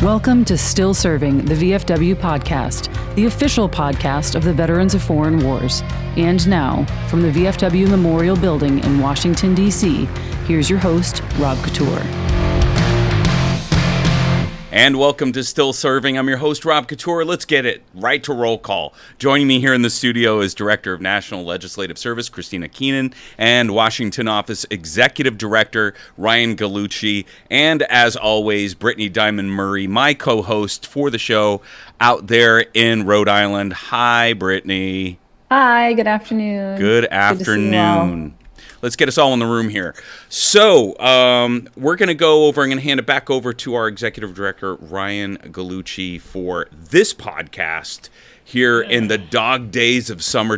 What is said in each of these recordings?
Welcome to Still Serving, the VFW podcast, the official podcast of the Veterans of Foreign Wars. And now, from the VFW Memorial Building in Washington, D.C., here's your host, Rob Couture. And welcome to Still Serving. I'm your host, Rob Couture. Let's get it right to roll call. Joining me here in the studio is Director of National Legislative Service, Kristina Keenan, and Washington Office Executive Director, Ryan Gallucci, and as always, Brittany Dymond Murray, my co-host for the show out there in Rhode Island. Hi, Brittany. Hi, good afternoon. Good afternoon. Let's get us all in the room here. So we're going to go over, I'm going to hand it back over to our Executive Director, Ryan Gallucci, for this podcast here in the dog days of summer.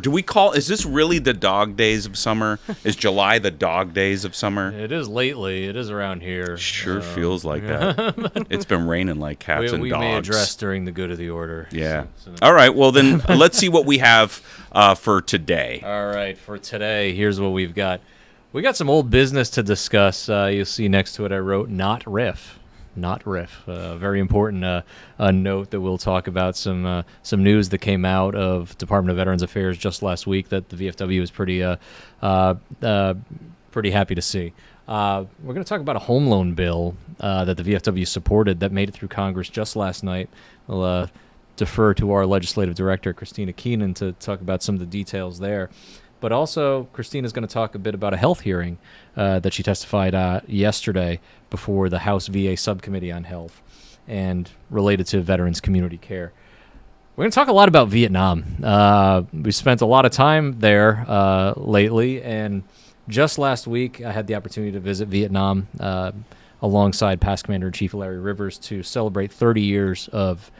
Is this really the dog days of summer? Is July the dog days of summer? It is lately. It is around here. Sure feels like that. It's been raining like cats and dogs. We may address during the good of the order. Yeah. All right. Well, then let's see what we have for today. All right. For today, here's what we've got. We got some old business to discuss. You'll see next to it I wrote, not riff. Not riff. Very important note that we'll talk about some news that came out of Department of Veterans Affairs just last week that the VFW was pretty happy to see. We're going to talk about a home loan bill that the VFW supported that made it through Congress just last night. We'll defer to our legislative director, Kristina Keenan, to talk about some of the details there. But also, Kristina's going to talk a bit about a health hearing that she testified yesterday before the House VA Subcommittee on Health and related to veterans community care. We're going to talk a lot about Vietnam. We spent a lot of time there lately, and just last week I had the opportunity to visit Vietnam alongside past Commander-in-Chief Larry Rivers to celebrate 30 years of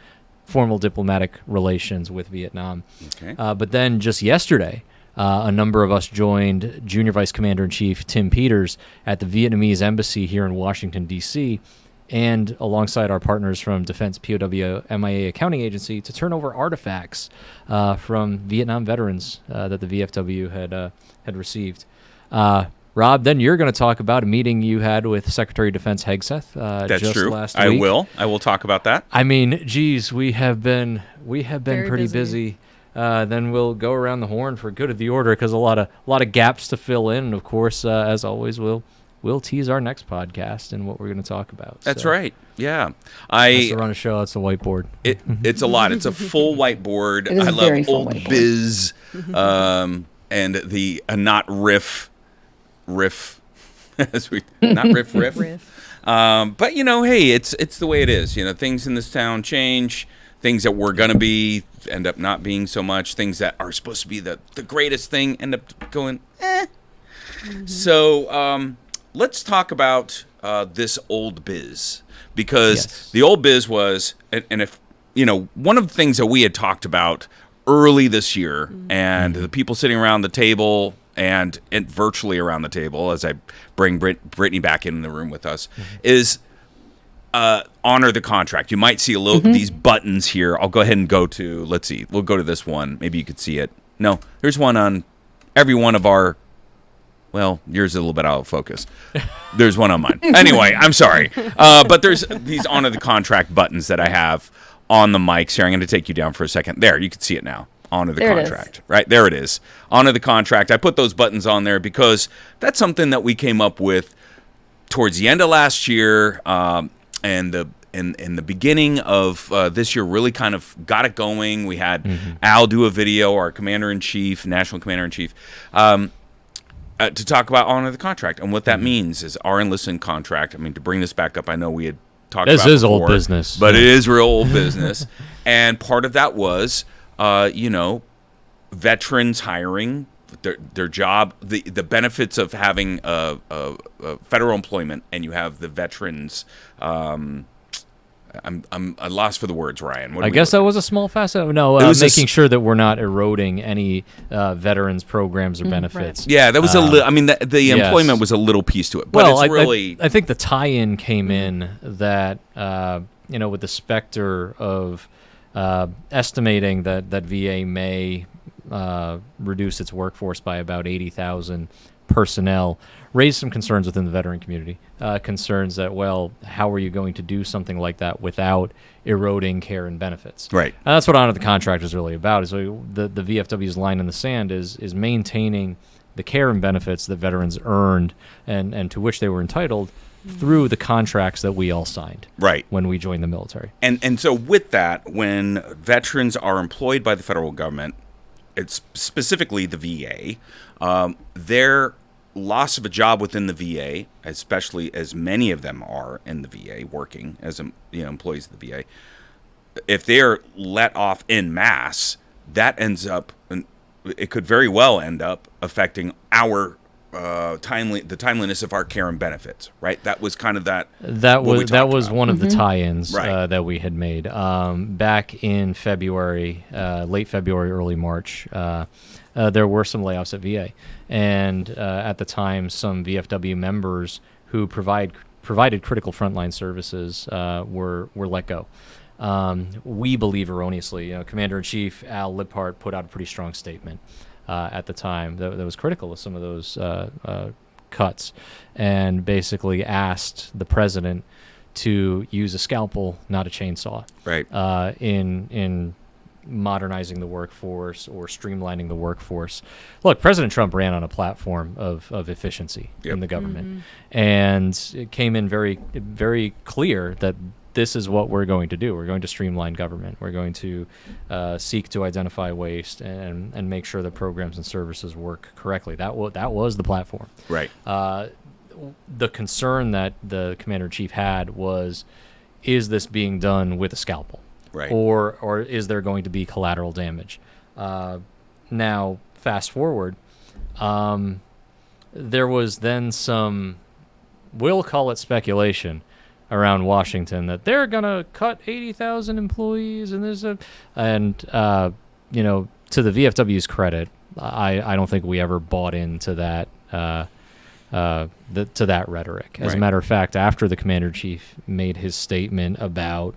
formal diplomatic relations with Vietnam. Okay. But then just yesterday, a number of us joined Junior Vice Commander-in-Chief Tim Peters at the Vietnamese Embassy here in Washington, D.C., and alongside our partners from Defense POW MIA Accounting Agency to turn over artifacts from Vietnam veterans that the VFW had received. Rob, then you're going to talk about a meeting you had with Secretary of Defense Hegseth That's just true. last week. I will talk about that. I mean, geez, we have been pretty busy. Then we'll go around the horn for good of the order because a lot of gaps to fill in. And of course, as always, we'll tease our next podcast and what we're going to talk about. That's right. Yeah, That's to run a show. It's a whiteboard. It's a lot. It's a full whiteboard. It is I love old whiteboard. biz, and the not riff, as we not riff. But hey, it's the way it is. Things in this town change. Things that were going to be end up not being so much. Things that are supposed to be the greatest thing end up going, eh. Mm-hmm. So let's talk about this old biz. Because the old biz was, and if, one of the things that we had talked about early this year, and the people sitting around the table and virtually around the table, as I bring Brittany back in the room with us, is honor the contract. You might see a little these buttons here. I'll go ahead and go to, let's see, we'll go to this one. Maybe you could see it. No, there's one on every one of our, well, yours is a little bit out of focus. There's one on mine. Anyway, I'm sorry. But there's these honor the contract buttons that I have on the mics here. I'm going to take you down for a second. There, you can see it now. Honor the contract. Right, there it is. Honor the contract. I put those buttons on there because that's something that we came up with towards the end of last year, and in the beginning of this year really kind of got it going. We had Al do a video, our Commander-in-Chief, National Commander-in-Chief, to talk about honor the contract. And what that means is our enlistment contract. I mean, to bring this back up, I know we had talked about it before. This is old business. But it is real old business. And part of that was, veterans hiring, their job, the benefits of having federal employment, and you have the veterans. I'm lost for the words, Ryan. I guess that was a small facet. No, making sure that we're not eroding any veterans programs or benefits. Right. Yeah, that was the employment was a little piece to it, but it's really. I think the tie-in came in that with the specter of estimating that VA may reduce its workforce by about 80,000 personnel raised some concerns within the veteran community. Concerns that, well, how are you going to do something like that without eroding care and benefits? Right. And that's what Honor the Contract is really about. Is the VFW's line in the sand is maintaining the care and benefits that veterans earned and to which they were entitled through the contracts that we all signed when we joined the military. And so with that, when veterans are employed by the federal government, it's specifically the VA, their loss of a job within the VA, especially as many of them are in the VA working as employees of the VA, if they're let off en masse, that ends up, it could very well end up affecting our the timeliness of our care and benefits, right? That was kind of that was one of the tie-ins Right. that we had made back in February, late February, early March. There were some layoffs at VA, and at the time, some VFW members who provided critical frontline services were let go. We believe erroneously. Commander-in-Chief Al Liphart put out a pretty strong statement at the time that was critical of some of those cuts, and basically asked the president to use a scalpel, not a chainsaw, right. In modernizing the workforce or streamlining the workforce. Look, President Trump ran on a platform of efficiency in the government, and it came in very, very clear that this is what we're going to do. We're going to streamline government. We're going to seek to identify waste and make sure that programs and services work correctly. That was the platform. Right. The concern that the commander-in-chief had was, is this being done with a scalpel? Right. Or is there going to be collateral damage? Now, fast forward, there was then some, we'll call it speculation, around Washington that they're gonna cut 80,000 employees, and to the VFW's credit, I don't think we ever bought into that to that rhetoric. As a matter of fact, after the commander-in-chief made his statement about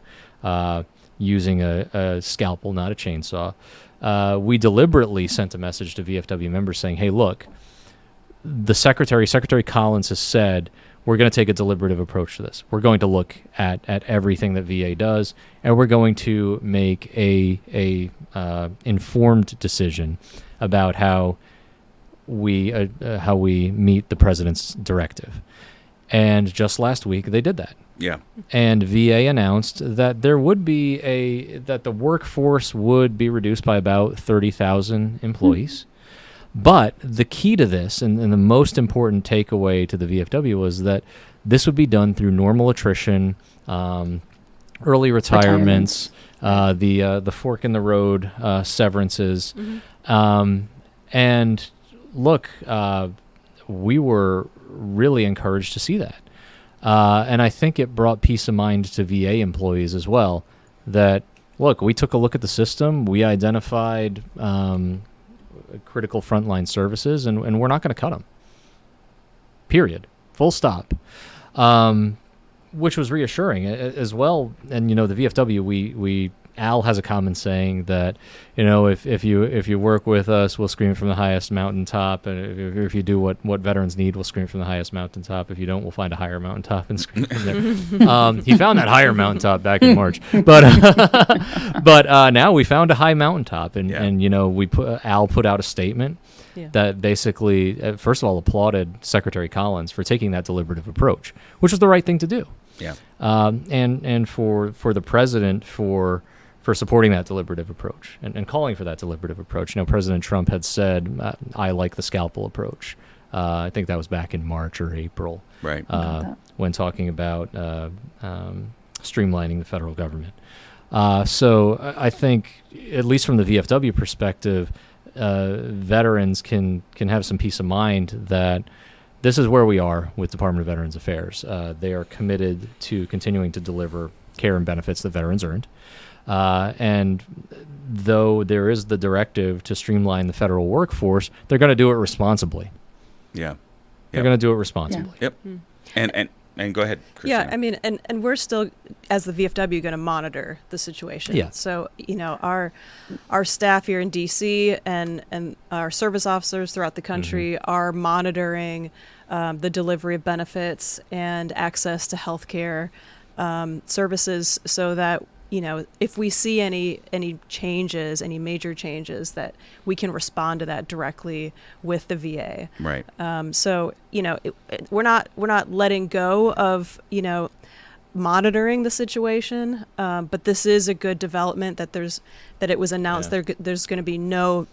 using a scalpel, not a chainsaw, we deliberately sent a message to VFW members saying, hey, look, the Secretary Collins has said we're going to take a deliberative approach to this. We're going to look at everything that VA does, and we're going to make a informed decision about how we meet the president's directive. And just last week, they did that. Yeah. And VA announced that there would be that the workforce would be reduced by about 30,000 employees. But the key to this, and the most important takeaway to the VFW, was that this would be done through normal attrition, early retirements, the fork in the road severances. And look, we were really encouraged to see that. And I think it brought peace of mind to VA employees as well, that, look, we took a look at the system, we identified critical frontline services, and we're not going to cut them. Period. Full stop. Which was reassuring as well. And the VFW, Al has a common saying that if you work with us, we'll scream from the highest mountaintop, and if you do what veterans need, we'll scream from the highest mountaintop. If you don't, we'll find a higher mountaintop and scream from there. He found that higher mountaintop back in March, but now we found a high mountaintop, and Al put out a statement that basically, first of all, applauded Secretary Collins for taking that deliberative approach, which was the right thing to do. Yeah. And for the president for supporting that deliberative approach and calling for that deliberative approach. President Trump had said, I like the scalpel approach. I think that was back in March or April. Right. When talking about streamlining the federal government. So I think, at least from the VFW perspective, veterans can have some peace of mind that this is where we are with Department of Veterans Affairs. They are committed to continuing to deliver care and benefits that veterans earned. And though there is the directive to streamline the federal workforce, they're going to do it responsibly. Yeah. They're going to do it responsibly. Yep. And And go ahead, Kristina. Yeah, I mean, and we're still, as the VFW, going to monitor the situation. Yeah. So, our staff here in D.C. and our service officers throughout the country are monitoring the delivery of benefits and access to healthcare services, so that if we see any major changes, that we can respond to that directly with the VA. Right. So we're not letting go of monitoring the situation, but this is a good development that it was announced there's going to be no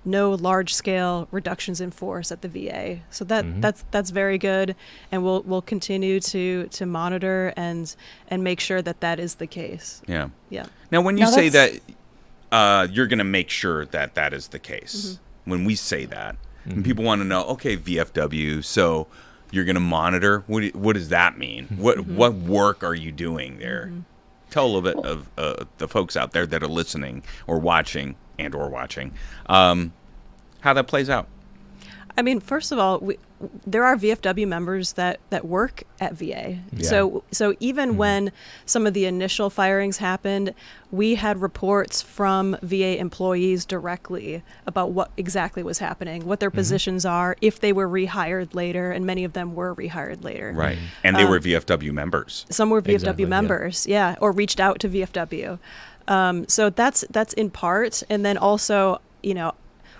large scale reductions in force at the VA. So that's very good, and we'll continue to monitor and make sure that is the case. Yeah. Yeah. Now, when you say that you're going to make sure that is the case, when we say that, and people want to know, okay, VFW, so you're going to monitor. What does that mean? What work are you doing there? Tell a little bit of the folks out there that are listening or watching how that plays out. I mean, first of all, there are VFW members that work at VA. Yeah. So even when some of the initial firings happened, we had reports from VA employees directly about what exactly was happening, what their positions are, if they were rehired later, and many of them were rehired later. Right. And they were VFW members. Some were VFW Exactly, members, or reached out to VFW. So that's in part. And then also,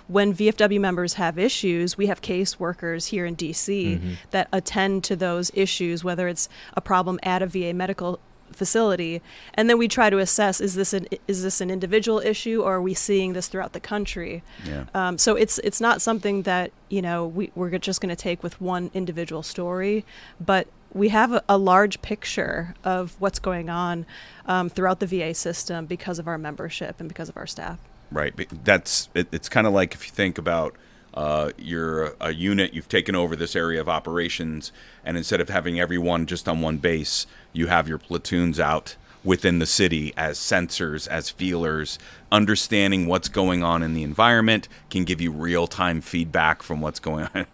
when VFW members have issues, we have caseworkers here in D.C. that attend to those issues, whether it's a problem at a VA medical facility, and then we try to assess, is this an individual issue, or are we seeing this throughout the country? Yeah. So it's not something that we're just going to take with one individual story, but we have a large picture of what's going on throughout the VA system because of our membership and because of our staff. Right. It's kind of like if you think about you're a unit, you've taken over this area of operations, and instead of having everyone just on one base, you have your platoons out within the city as sensors, as feelers, understanding what's going on in the environment, can give you real-time feedback from what's going on.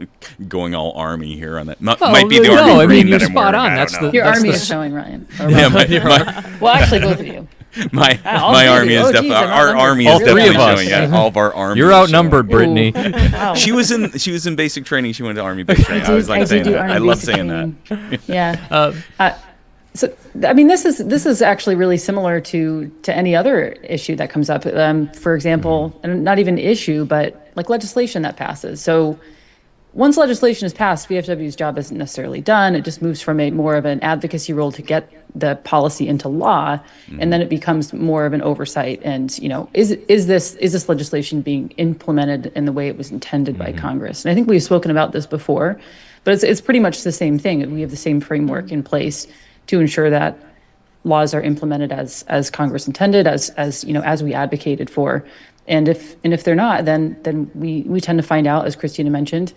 Going all Army here on that. Might be the Army green that I'm wearing. on. That's Your Army is showing, Ryan. Yeah, Well, actually, both of you. my all three of Army you. is Oh, definitely geez, our Army is All three definitely of us. showing. Yeah, all of our Army. You're is outnumbered, showing. Brittany. Wow. She was in basic training. She went to Army basic training. I was like saying do that. Army I love basic saying training. that. Yeah. So, I mean, this is actually really similar to any other issue that comes up. For example, and not even issue, but like legislation that passes. So once legislation is passed, VFW's job isn't necessarily done. It just moves from more of an advocacy role to get the policy into law, and then it becomes more of an oversight. And is this legislation being implemented in the way it was intended by Congress? And I think we've spoken about this before, but it's pretty much the same thing. We have the same framework in place to ensure that laws are implemented as Congress intended, as we advocated for. And if they're not, then we tend to find out, as Kristina mentioned,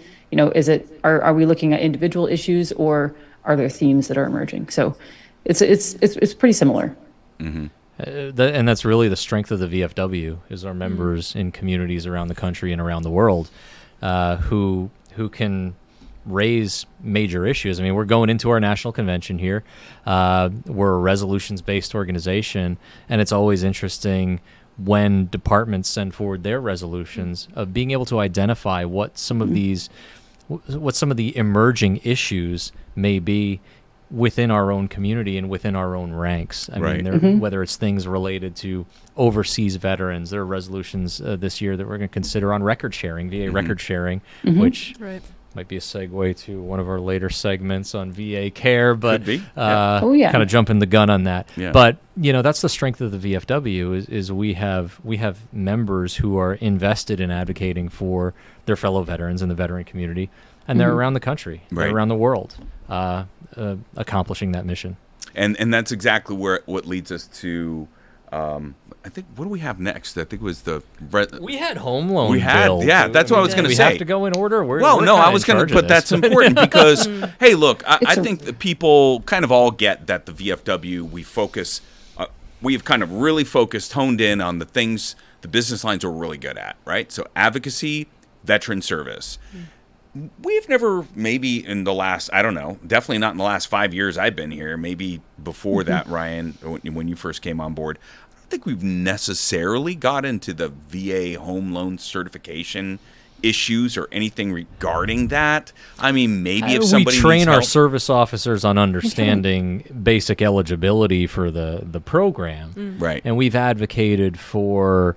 are we looking at individual issues, or are there themes that are emerging? So it's pretty similar. And that's really the strength of the VFW, is our members in communities around the country and around the world who can raise major issues. I mean, we're going into our national convention here. We're a resolutions-based organization, and it's always interesting when departments send forward their resolutions of being able to identify what some of the emerging issues may be within our own community and within our own ranks. I mean, whether it's things related to overseas veterans, there are resolutions this year that we're going to consider on record sharing, VA record sharing, which might be a segue to one of our later segments on VA care, but kind of jumping the gun on that. Yeah. But that's the strength of the VFW is we have members who are invested in advocating for their fellow veterans in the veteran community, and they're around the country, they're around the world, accomplishing that mission. And that's exactly what leads us to. I think, what do we have next? I think it was we had home loan bill. Yeah, that's what I was going to say. We have to go in order. I was going to put that's important because, hey, look, I think that people kind of all get that the VFW, we've kind of really honed in on the things, the business lines we're really good at, right? So advocacy, veteran service. we've never, maybe in the last, I don't know, definitely not in the last 5 years I've been here, maybe before that, Ryan, when you first came on board, I don't think we've necessarily got into the VA home loan certification issues or anything regarding that. I mean, maybe if somebody we train needs our help, service officers on understanding basic eligibility for the program, right? And we've advocated for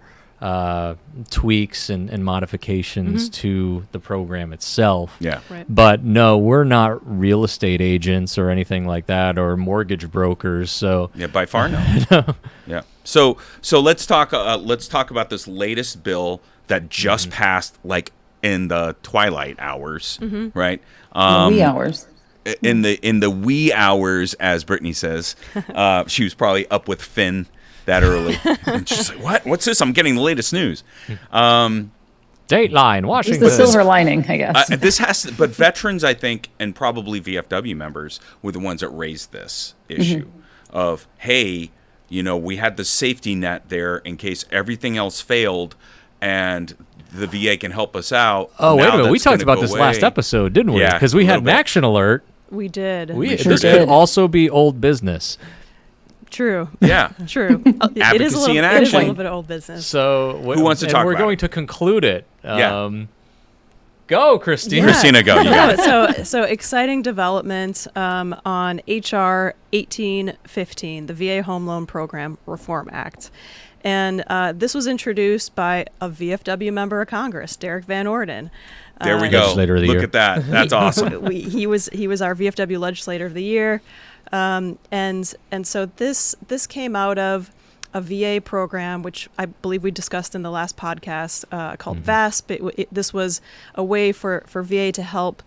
tweaks and modifications to the program itself. Yeah. Right. But no, we're not real estate agents or anything like that, or mortgage brokers. So Yeah, by far no. Yeah. So let's talk about this latest bill that just passed, like in the twilight hours, right? The wee hours. In the wee hours, as Brittany says. She was probably up with Finn that early, and she's like, "What? What's this? I'm getting the latest news." Dateline, It's Washington. the silver lining, I guess. This has to, but veterans, I think, and probably VFW members were the ones that raised this issue of, hey, we had the safety net there in case everything else failed, and the VA can help us out. Oh, wait Now a minute. We that's talked gonna about go this away. last episode, didn't we? Yeah, Because we a had little an bit. action alert. We did. This sure could did. also be old business. True. Yeah. True. It is a Advocacy little, in it is a action. little bit of old business. So Who wants to talk We're about going it? to conclude it. Yeah. Go, Christina. Christina, go. You got it. So exciting development on HR 1815, the VA Home Loan Program Reform Act. And this was introduced by a VFW member of Congress, Derek Van Orden. There we go. Legislator of the Look year. at that. That's awesome. He was our VFW Legislator of the Year, and so this came out of a VA program, which I believe we discussed in the last podcast, called VASP. This was a way for VA to help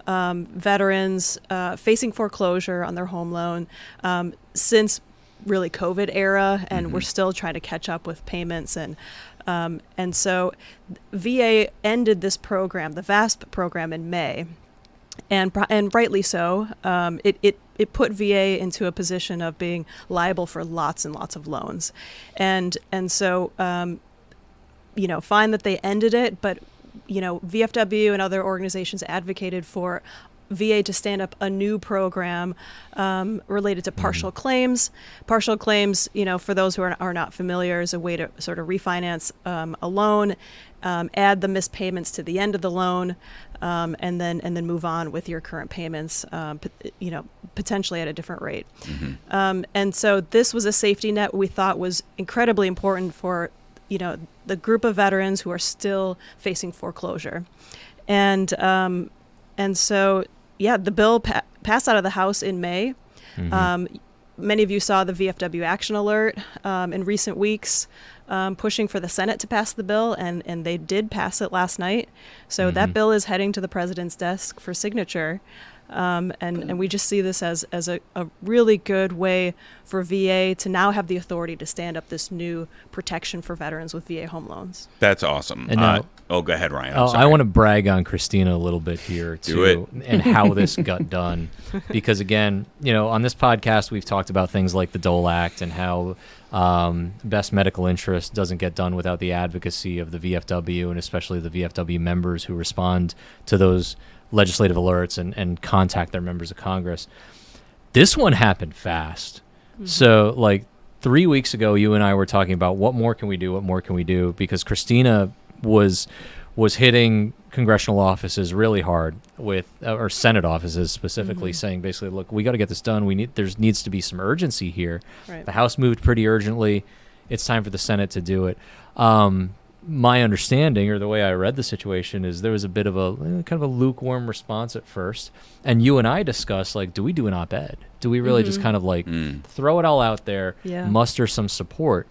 veterans facing foreclosure on their home loan since really COVID era, and we're still trying to catch up with payments, and so VA ended this program, the VASP program, in May, and rightly so. It put VA into a position of being liable for lots and lots of loans, and so fine that they ended it, but VFW and other organizations advocated for VA to stand up a new program related to partial claims. Partial claims, for those who are not familiar, is a way to sort of refinance a loan, add the missed payments to the end of the loan, and then move on with your current payments, potentially at a different rate. And so this was a safety net we thought was incredibly important for the group of veterans who are still facing foreclosure, and so, the bill passed out of the House in May. Many of you saw the VFW action alert in recent weeks, pushing for the Senate to pass the bill, and they did pass it last night. So that bill is heading to the president's desk for signature. And we just see this as a really good way for VA to now have the authority to stand up this new protection for veterans with VA home loans. That's awesome. And now- go ahead, Ryan. I'm sorry. I want to brag on Christina a little bit here, too, Do it. and how this got done. Because, again, on this podcast, we've talked about things like the Dole Act and how best medical interest doesn't get done without the advocacy of the VFW, and especially the VFW members who respond to those legislative alerts and contact their members of Congress. This one happened fast. So, 3 weeks ago, you and I were talking about what more can we do, because Christina was hitting congressional offices really hard with, or Senate offices specifically, saying basically, look, we got to get this done. There needs to be some urgency here. Right. The House moved pretty urgently. It's time for the Senate to do it. My understanding, or the way I read the situation, is there was a bit of a kind of a lukewarm response at first. And you and I discussed, do we do an op-ed? Do we really just kind of throw it all out there, Yeah. muster some support?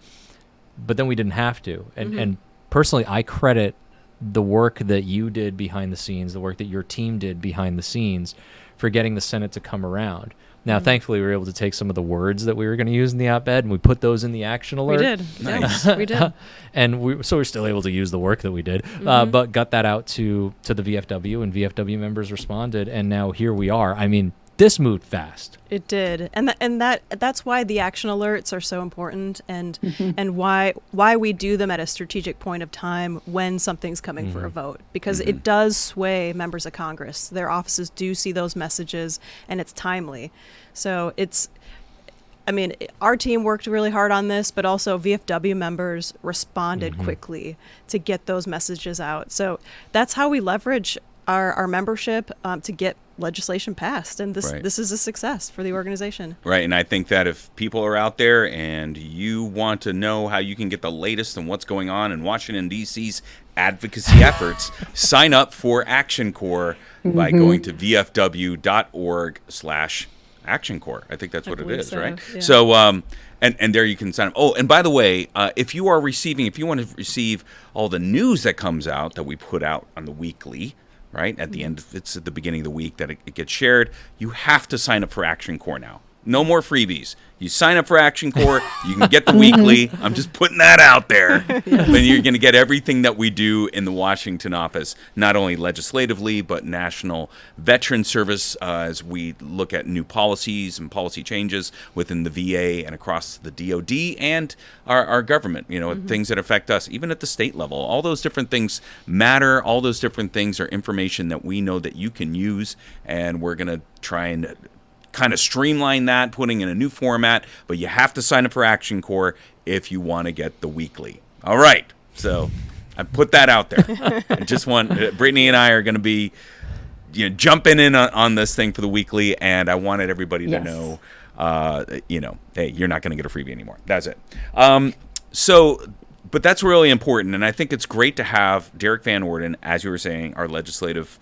But then we didn't have to. And personally, I credit the work that you did behind the scenes, the work that your team did behind the scenes, for getting the Senate to come around. Now, thankfully, we were able to take some of the words that we were going to use in the op-ed, and we put those in the action alert. We did. Nice. Yeah, we did. And we're still able to use the work that we did, but got that out to the VFW, and VFW members responded, and now here we are. I mean, this moved fast. It did, and that's why the action alerts are so important, and why we do them at a strategic point of time when something's coming for a vote, because it does sway members of Congress. Their offices do see those messages, and it's timely. So our team worked really hard on this, but also VFW members responded quickly to get those messages out. So that's how we leverage our membership to get legislation passed, and this is a success for the organization. Right, and I think that if people are out there and you want to know how you can get the latest on what's going on in Washington, D.C.'s advocacy efforts, sign up for Action Corps by going to vfw.org/Action Corps. I think that's what it is, so, right? yeah. So, and there you can sign up. Oh, and by the way, if you want to receive all the news that comes out that we put out on the weekly, right, at the end, it's at the beginning of the week that it gets shared, you have to sign up for Action Corps now. No more freebies. You sign up for Action Corps, you can get the weekly. I'm just putting that out there. Then you're going to get everything that we do in the Washington office, not only legislatively, but National Veteran Service, as we look at new policies and policy changes within the VA and across the DOD and our government, things that affect us, even at the state level. All those different things matter. All those different things are information that we know that you can use, and we're going to try and kind of streamline that, putting in a new format, but you have to sign up for Action Corps if you want to get the weekly. All right, so I put that out there. I just want Brittany and I are going to be jumping in on this thing for the weekly, and I wanted everybody to know, hey, you're not going to get a freebie anymore. That's it. But that's really important, and I think it's great to have Derek Van Orden, as you were saying, our legislative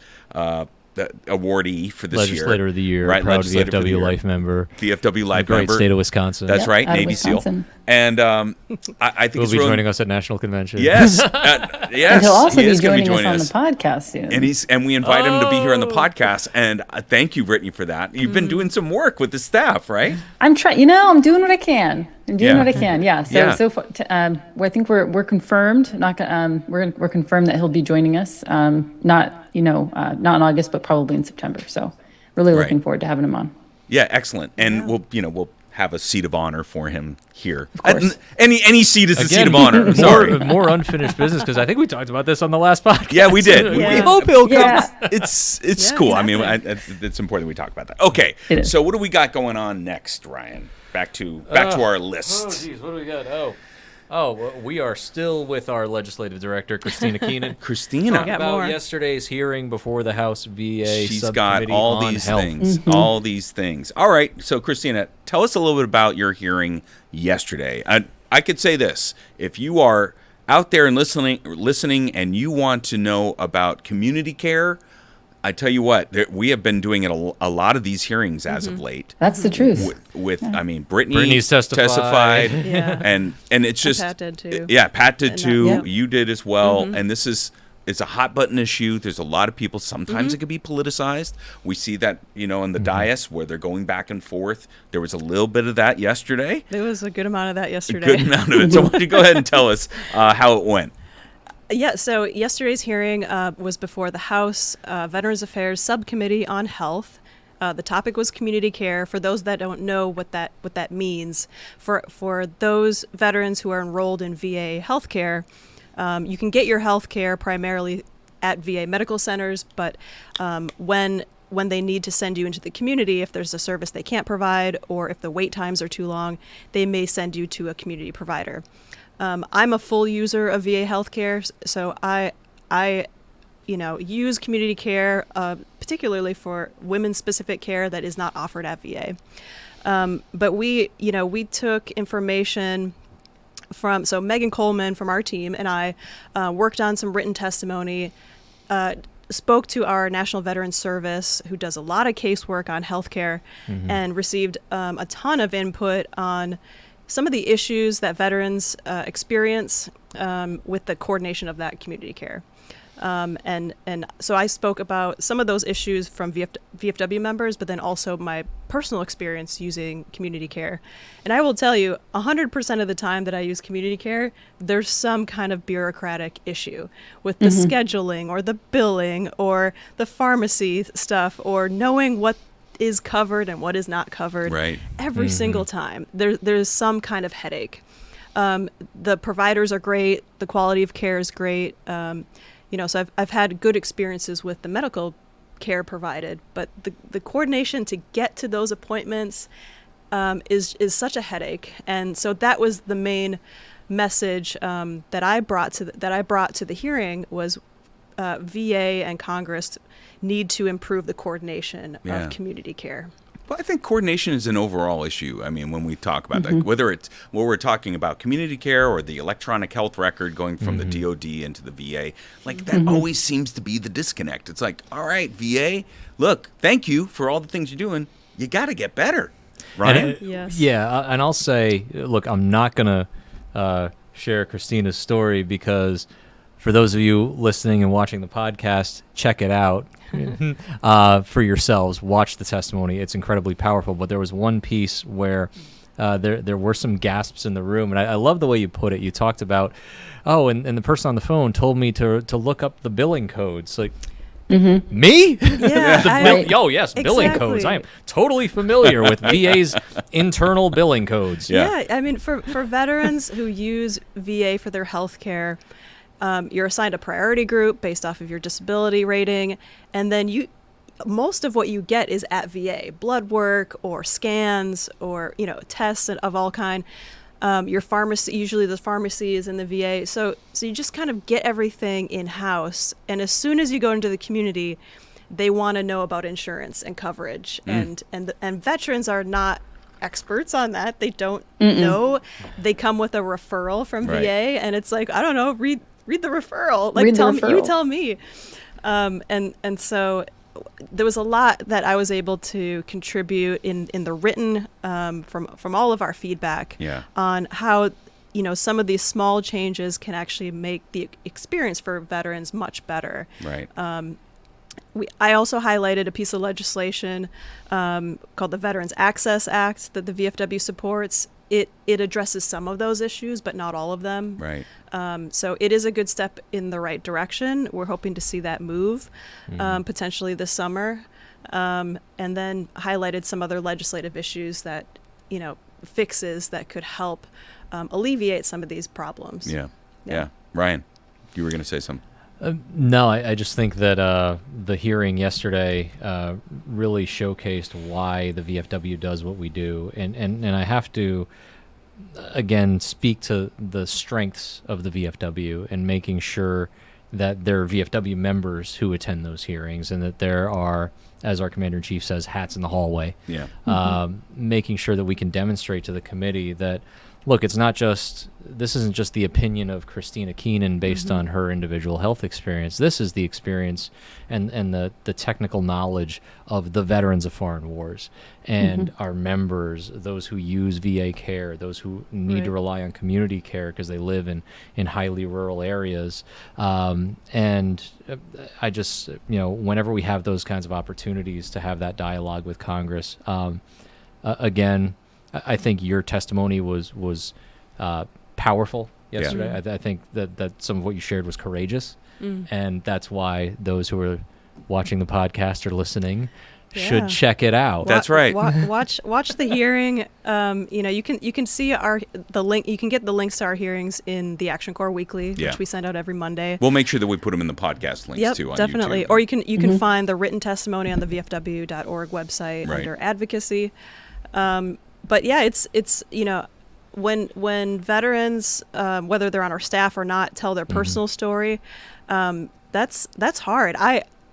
the awardee for this Legislator of the Year, right? proud Legislator of the VFW Year. Life member. VFW Life great member. State of Wisconsin. That's right, out of Navy SEAL. Wisconsin. And I think He'll it's be really joining us at National Convention. Yes, yes. And he'll also he be is gonna joining us on the podcast soon. And we invite him to be here on the podcast. And thank you, Brittany, for that. You've been doing some work with the staff, right? I'm trying. I'm doing what I can. Yeah. So I think we're confirmed. We're confirmed that he'll be joining us. Not in August, but probably in September. So really looking forward to having him on. Yeah, excellent. And we'll have a seat of honor for him here. Of course. Any seat is a seat of honor. Sorry. More unfinished business, because I think we talked about this on the last podcast. Yeah, we did. Yeah. We hope he'll come. Yeah. It's cool. Exactly. I mean, it's important that we talk about that. Okay, It is. so what do we got going on next, Ryan? Back to our Oh, list. geez, what do we got? Well, we are still with our legislative director, Kristina Keenan. Kristina. Got About more. yesterday's hearing before the House VA She's got Subcommittee all on these Health. things. All these things. All right. So, Kristina, tell us a little bit about your hearing yesterday. I could say this: if you are out there and listening, and you want to know about community care, I tell you what, we have been doing a lot of these hearings as of late. That's the truth. Brittany's testified, Yeah. and it's just Pat did too. Yeah, Pat did too. yeah. You did as well, and it's a hot button issue. There's a lot of people. Sometimes it can be politicized. We see that in the dais where they're going back and forth. There was a little bit of that yesterday. There was a good amount of that yesterday. A good amount of it. So why don't you go ahead and tell us how it went? Yeah, so yesterday's hearing was before the House Veterans Affairs Subcommittee on Health. The topic was community care. For those that don't know what that means, for those veterans who are enrolled in VA healthcare, you can get your healthcare primarily at VA medical centers, but when they need to send you into the community, if there's a service they can't provide or if the wait times are too long, they may send you to a community provider. I'm a full user of VA healthcare, so I use community care, particularly for women-specific care that is not offered at VA. But we took information from Megan Coleman from our team and I worked on some written testimony, spoke to our National Veterans Service, who does a lot of casework on healthcare, and received a ton of input on some of the issues that veterans experience with the coordination of that community care. And so I spoke about some of those issues from VFW members, but then also my personal experience using community care. And I will tell you, 100% of the time that I use community care, there's some kind of bureaucratic issue with the scheduling or the billing or the pharmacy stuff or knowing what is covered and what is not covered. Right. Every single time there's some kind of headache. The providers are great. The quality of care is great. So I've had good experiences with the medical care provided, but the coordination to get to those appointments is such a headache. And so that was the main message that I brought to the hearing was VA and Congress need to improve the coordination of community care. Well, I think coordination is an overall issue. I mean, when we talk about that, whether it's we're talking about community care or the electronic health record going from the DOD into the VA, like that always seems to be the disconnect. It's like, all right, VA, look, thank you for all the things you're doing. You got to get better, right? Yes. Yeah, and I'll say, look, I'm not going to share Kristina's story because for those of you listening and watching the podcast, check it out for yourselves. Watch the testimony. It's incredibly powerful. But there was one piece where there were some gasps in the room. And I love the way you put it. You talked about, and the person on the phone told me to look up the billing codes. Like, me? Yeah. Yes, billing codes. I am totally familiar with VA's internal billing codes. Yeah, I mean, for veterans who use VA for their health care, you're assigned a priority group based off of your disability rating, and then most of what you get is at VA, blood work or scans or tests of all kind. Your pharmacy, usually the pharmacy is in the VA, so you just kind of get everything in house. And as soon as you go into the community, they want to know about insurance and coverage, and veterans are not experts on that. They don't know. They come with a referral from VA, and it's like, I don't know, read the referral. Like, you tell me. And so there was a lot that I was able to contribute in the written from all of our feedback on how some of these small changes can actually make the experience for veterans much better. Right. I also highlighted a piece of legislation called the Veterans Access Act that the VFW supports. It addresses some of those issues, but not all of them. Right. So it is a good step in the right direction. We're hoping to see that move potentially this summer. And then highlighted some other legislative issues that, fixes that could help alleviate some of these problems. Yeah. Ryan, you were going to say something. No, I just think that the hearing yesterday really showcased why the VFW does what we do. And I have to, again, speak to the strengths of the VFW and making sure that there are VFW members who attend those hearings and that there are, as our Commander-in-Chief says, hats in the hallway. Yeah. Making sure that we can demonstrate to the committee that, look, this isn't just the opinion of Kristina Keenan based on her individual health experience. This is the experience and the technical knowledge of the veterans of foreign wars and our members, those who use VA care, those who need to rely on community care because they live in highly rural areas. And I just, whenever we have those kinds of opportunities to have that dialogue with Congress, again, I think your testimony was powerful yesterday. I think that some of what you shared was courageous, and that's why those who are watching the podcast or listening should check it out. That's right. Watch the hearing. You can see the link. You can get the links to our hearings in the Action Corps Weekly, which we send out every Monday. We'll make sure that we put them in the podcast links too on definitely. YouTube. Or you can find the written testimony on the VFW.org website under advocacy. But yeah, it's when veterans, whether they're on our staff or not, tell their personal story, that's hard.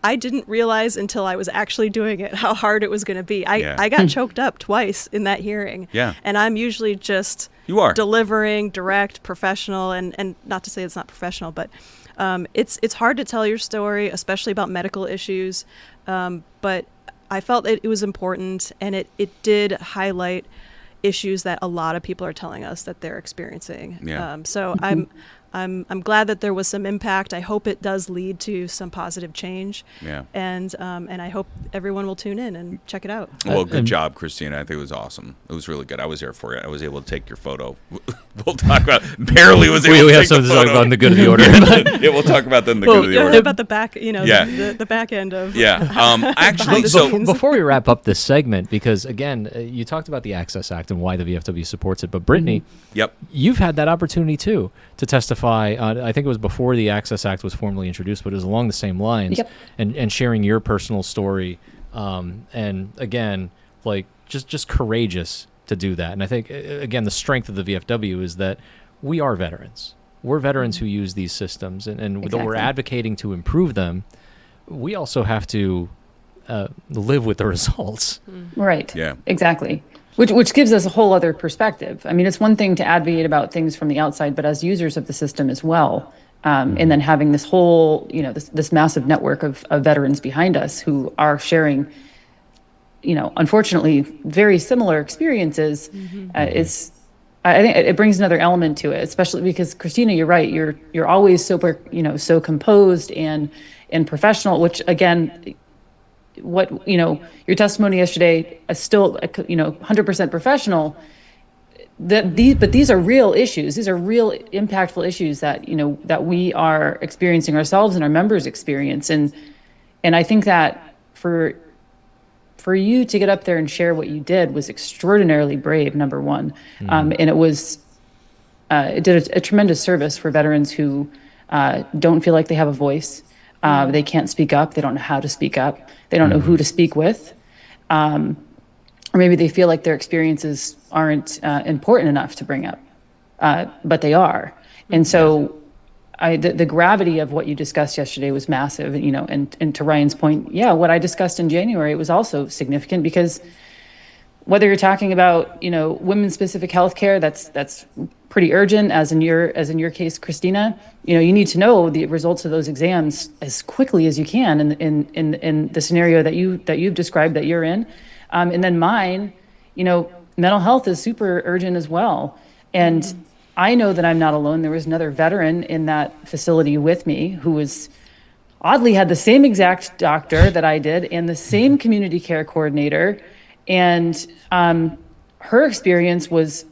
I didn't realize until I was actually doing it how hard it was going to be. I got choked up twice in that hearing. Yeah. And I'm usually just delivering, direct, professional, and not to say it's not professional, but it's hard to tell your story, especially about medical issues. But I felt it was important, and it did highlight issues that a lot of people are telling us that they're experiencing. So I'm glad that there was some impact. I hope it does lead to some positive change. Yeah. And I hope everyone will tune in and check it out. Well, good job, Kristina. I think it was awesome. It was really good. I was there for it. I was able to take your photo. We'll talk about. Barely was able to We have take something the to talk photo. about in the good of the order. Yeah, we'll talk about that in the good of the Yeah, order. about the back, the back end of. Yeah. Actually, Before we wrap up this segment, because again, you talked about the Access Act and why the VFW supports it, but Brittany, Yep. you've had that opportunity too to testify. I think it was before the Access Act was formally introduced, but it was along the same lines. Yep. And sharing your personal story, and again, like just courageous to do that. And I think again, the strength of the VFW is that we are veterans. We're veterans who use these systems, and though we're advocating to improve them, we also have to live with the results. Right. Yeah. Exactly. Which gives us a whole other perspective. I mean, it's one thing to advocate about things from the outside, but as users of the system as well, and then having this whole, this massive network of veterans behind us who are sharing, unfortunately, very similar experiences, I think it brings another element to it, especially because Kristina, you're right. You're always so composed and professional, which again, your testimony yesterday is still 100% professional. But these are real issues. These are real impactful issues that that we are experiencing ourselves and our members experience. And I think that for you to get up there and share what you did was extraordinarily brave, number one. And it did a tremendous service for veterans who don't feel like they have a voice. They can't speak up. They don't know how to speak up. They don't know who to speak with. Or maybe they feel like their experiences aren't important enough to bring up, but they are. And so the gravity of what you discussed yesterday was massive, and to Ryan's point, what I discussed in January was also significant, because whether you're talking about, women's specific healthcare, that's pretty urgent, as in your case, Kristina, you need to know the results of those exams as quickly as you can in the scenario that you've described that you're in. And then mine, mental health is super urgent as well. And I know that I'm not alone. There was another veteran in that facility with me who was oddly had the same exact doctor that I did and the same community care coordinator. And her experience was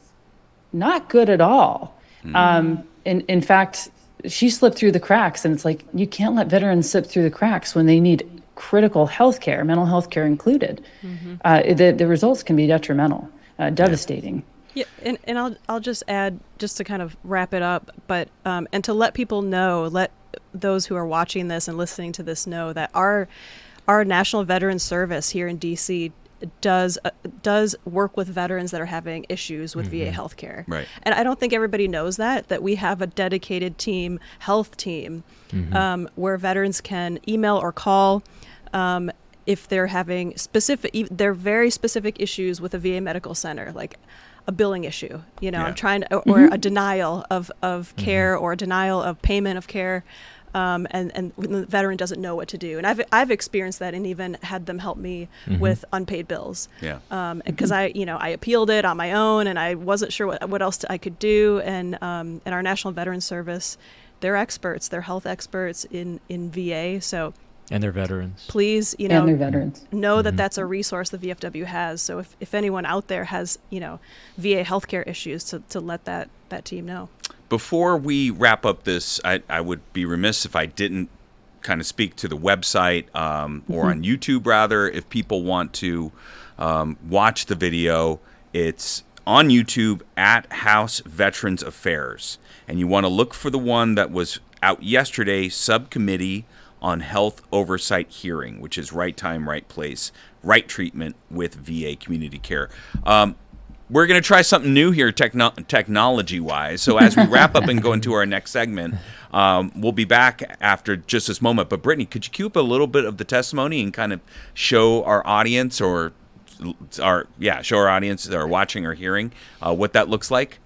not good at all. In fact, she slipped through the cracks, and it's like, you can't let veterans slip through the cracks when they need critical health care, mental health care included. The results can be detrimental, devastating. Yeah, and I'll just add, just to kind of wrap it up, but and to let people know, let those who are watching this and listening to this know that our National Veterans Service here in DC does work with veterans that are having issues with VA healthcare. Right. And I don't think everybody knows that we have a dedicated health team, where veterans can email or call if they're having very specific issues with a VA medical center, like a billing issue, I'm trying to, or a denial of care, or a denial of payment of care. And the veteran doesn't know what to do. And I've experienced that, and even had them help me with unpaid bills. Because I appealed it on my own, and I wasn't sure what else I could do. And our National Veterans Service, they're experts, they're health experts in VA. So. And they're veterans. Please, and they're veterans. Know that that's a resource the VFW has. So if anyone out there has, VA healthcare issues, to let that team know. Before we wrap up this, I would be remiss if I didn't kind of speak to the website, or on YouTube, rather. If people want to watch the video, it's on YouTube at House Veterans Affairs. And you want to look for the one that was out yesterday, Subcommittee on Health Oversight Hearing, which is Right Time, Right Place, Right Treatment with VA Community Care. We're going to try something new here technology-wise. So as we wrap up and go into our next segment, we'll be back after just this moment. But Brittany, could you cue up a little bit of the testimony and kind of show our audience, show our audience that are watching or hearing what that looks like?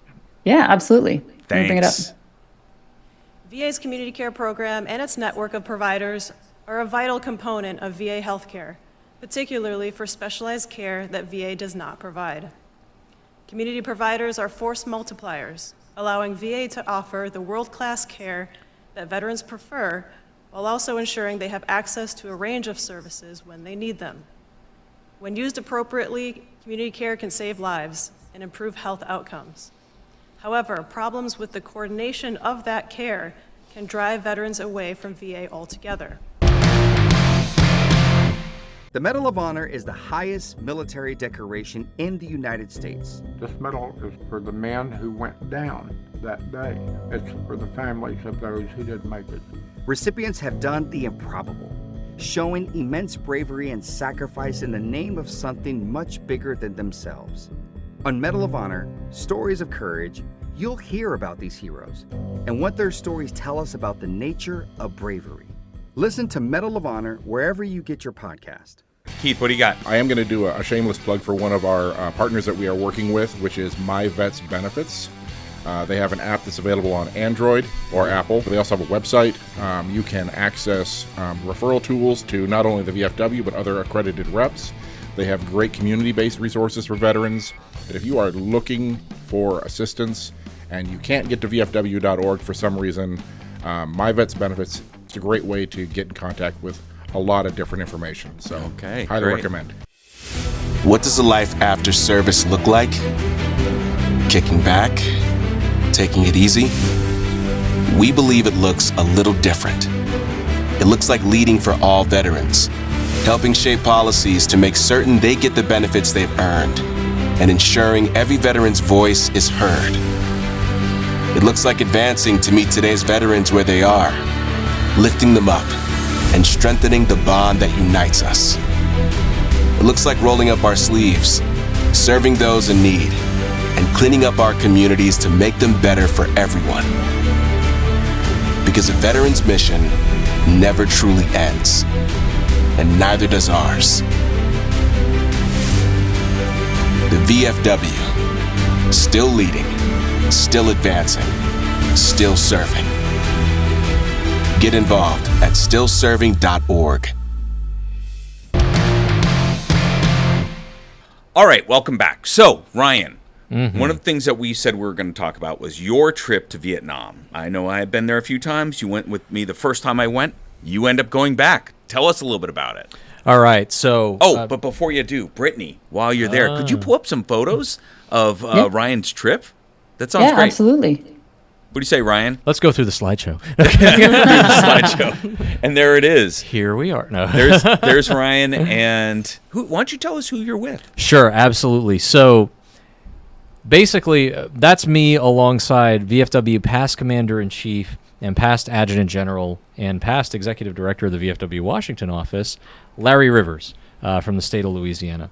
Yeah, absolutely. Thanks. Bring it up. VA's community care program and its network of providers are a vital component of VA healthcare, particularly for specialized care that VA does not provide. Community providers are force multipliers, allowing VA to offer the world-class care that veterans prefer, while also ensuring they have access to a range of services when they need them. When used appropriately, community care can save lives and improve health outcomes. However, problems with the coordination of that care can drive veterans away from VA altogether. The Medal of Honor is the highest military decoration in the United States. This medal is for the men who went down that day. It's for the families of those who didn't make it. Recipients have done the improbable, showing immense bravery and sacrifice in the name of something much bigger than themselves. On Medal of Honor, Stories of Courage, you'll hear about these heroes and what their stories tell us about the nature of bravery. Listen to Medal of Honor wherever you get your podcast. Keith, what do you got? I am going to do a shameless plug for one of our partners that we are working with, which is My Vets Benefits. They have an app that's available on Android or Apple. They also have a website. You can access referral tools to not only the VFW, but other accredited reps. They have great community-based resources for veterans. And if you are looking for assistance and you can't get to VFW.org for some reason, My Vets Benefits is a great way to get in contact with a lot of different information. So, Okay, highly great. recommend. What does a life after service look like? Kicking back? Taking it easy? We believe it looks a little different. It looks like leading for all veterans, helping shape policies to make certain they get the benefits they've earned, and ensuring every veteran's voice is heard. It looks like advancing to meet today's veterans where they are, lifting them up, and strengthening the bond that unites us. It looks like rolling up our sleeves, serving those in need, and cleaning up our communities to make them better for everyone. Because a veteran's mission never truly ends, and neither does ours. The VFW, still leading, still advancing, still serving. Get involved at stillserving.org. All right, welcome back. So, Ryan, one of the things that we said we were going to talk about was your trip to Vietnam. I know I had been there a few times. You went with me the first time I went. You end up going back. Tell us a little bit about it. All right, so... but before you do, Brittany, while you're there, could you pull up some photos of Ryan's trip? That sounds Yeah, great. absolutely. What do you say, Ryan? let's go through the slideshow. Slideshow. And there it is. Here we are. No. There's Ryan, and why don't you tell us who you're with? Sure, absolutely. So basically, that's me alongside VFW past Commander-in-Chief and past Adjutant General and past Executive Director of the VFW Washington office, Larry Rivers, from the state of Louisiana.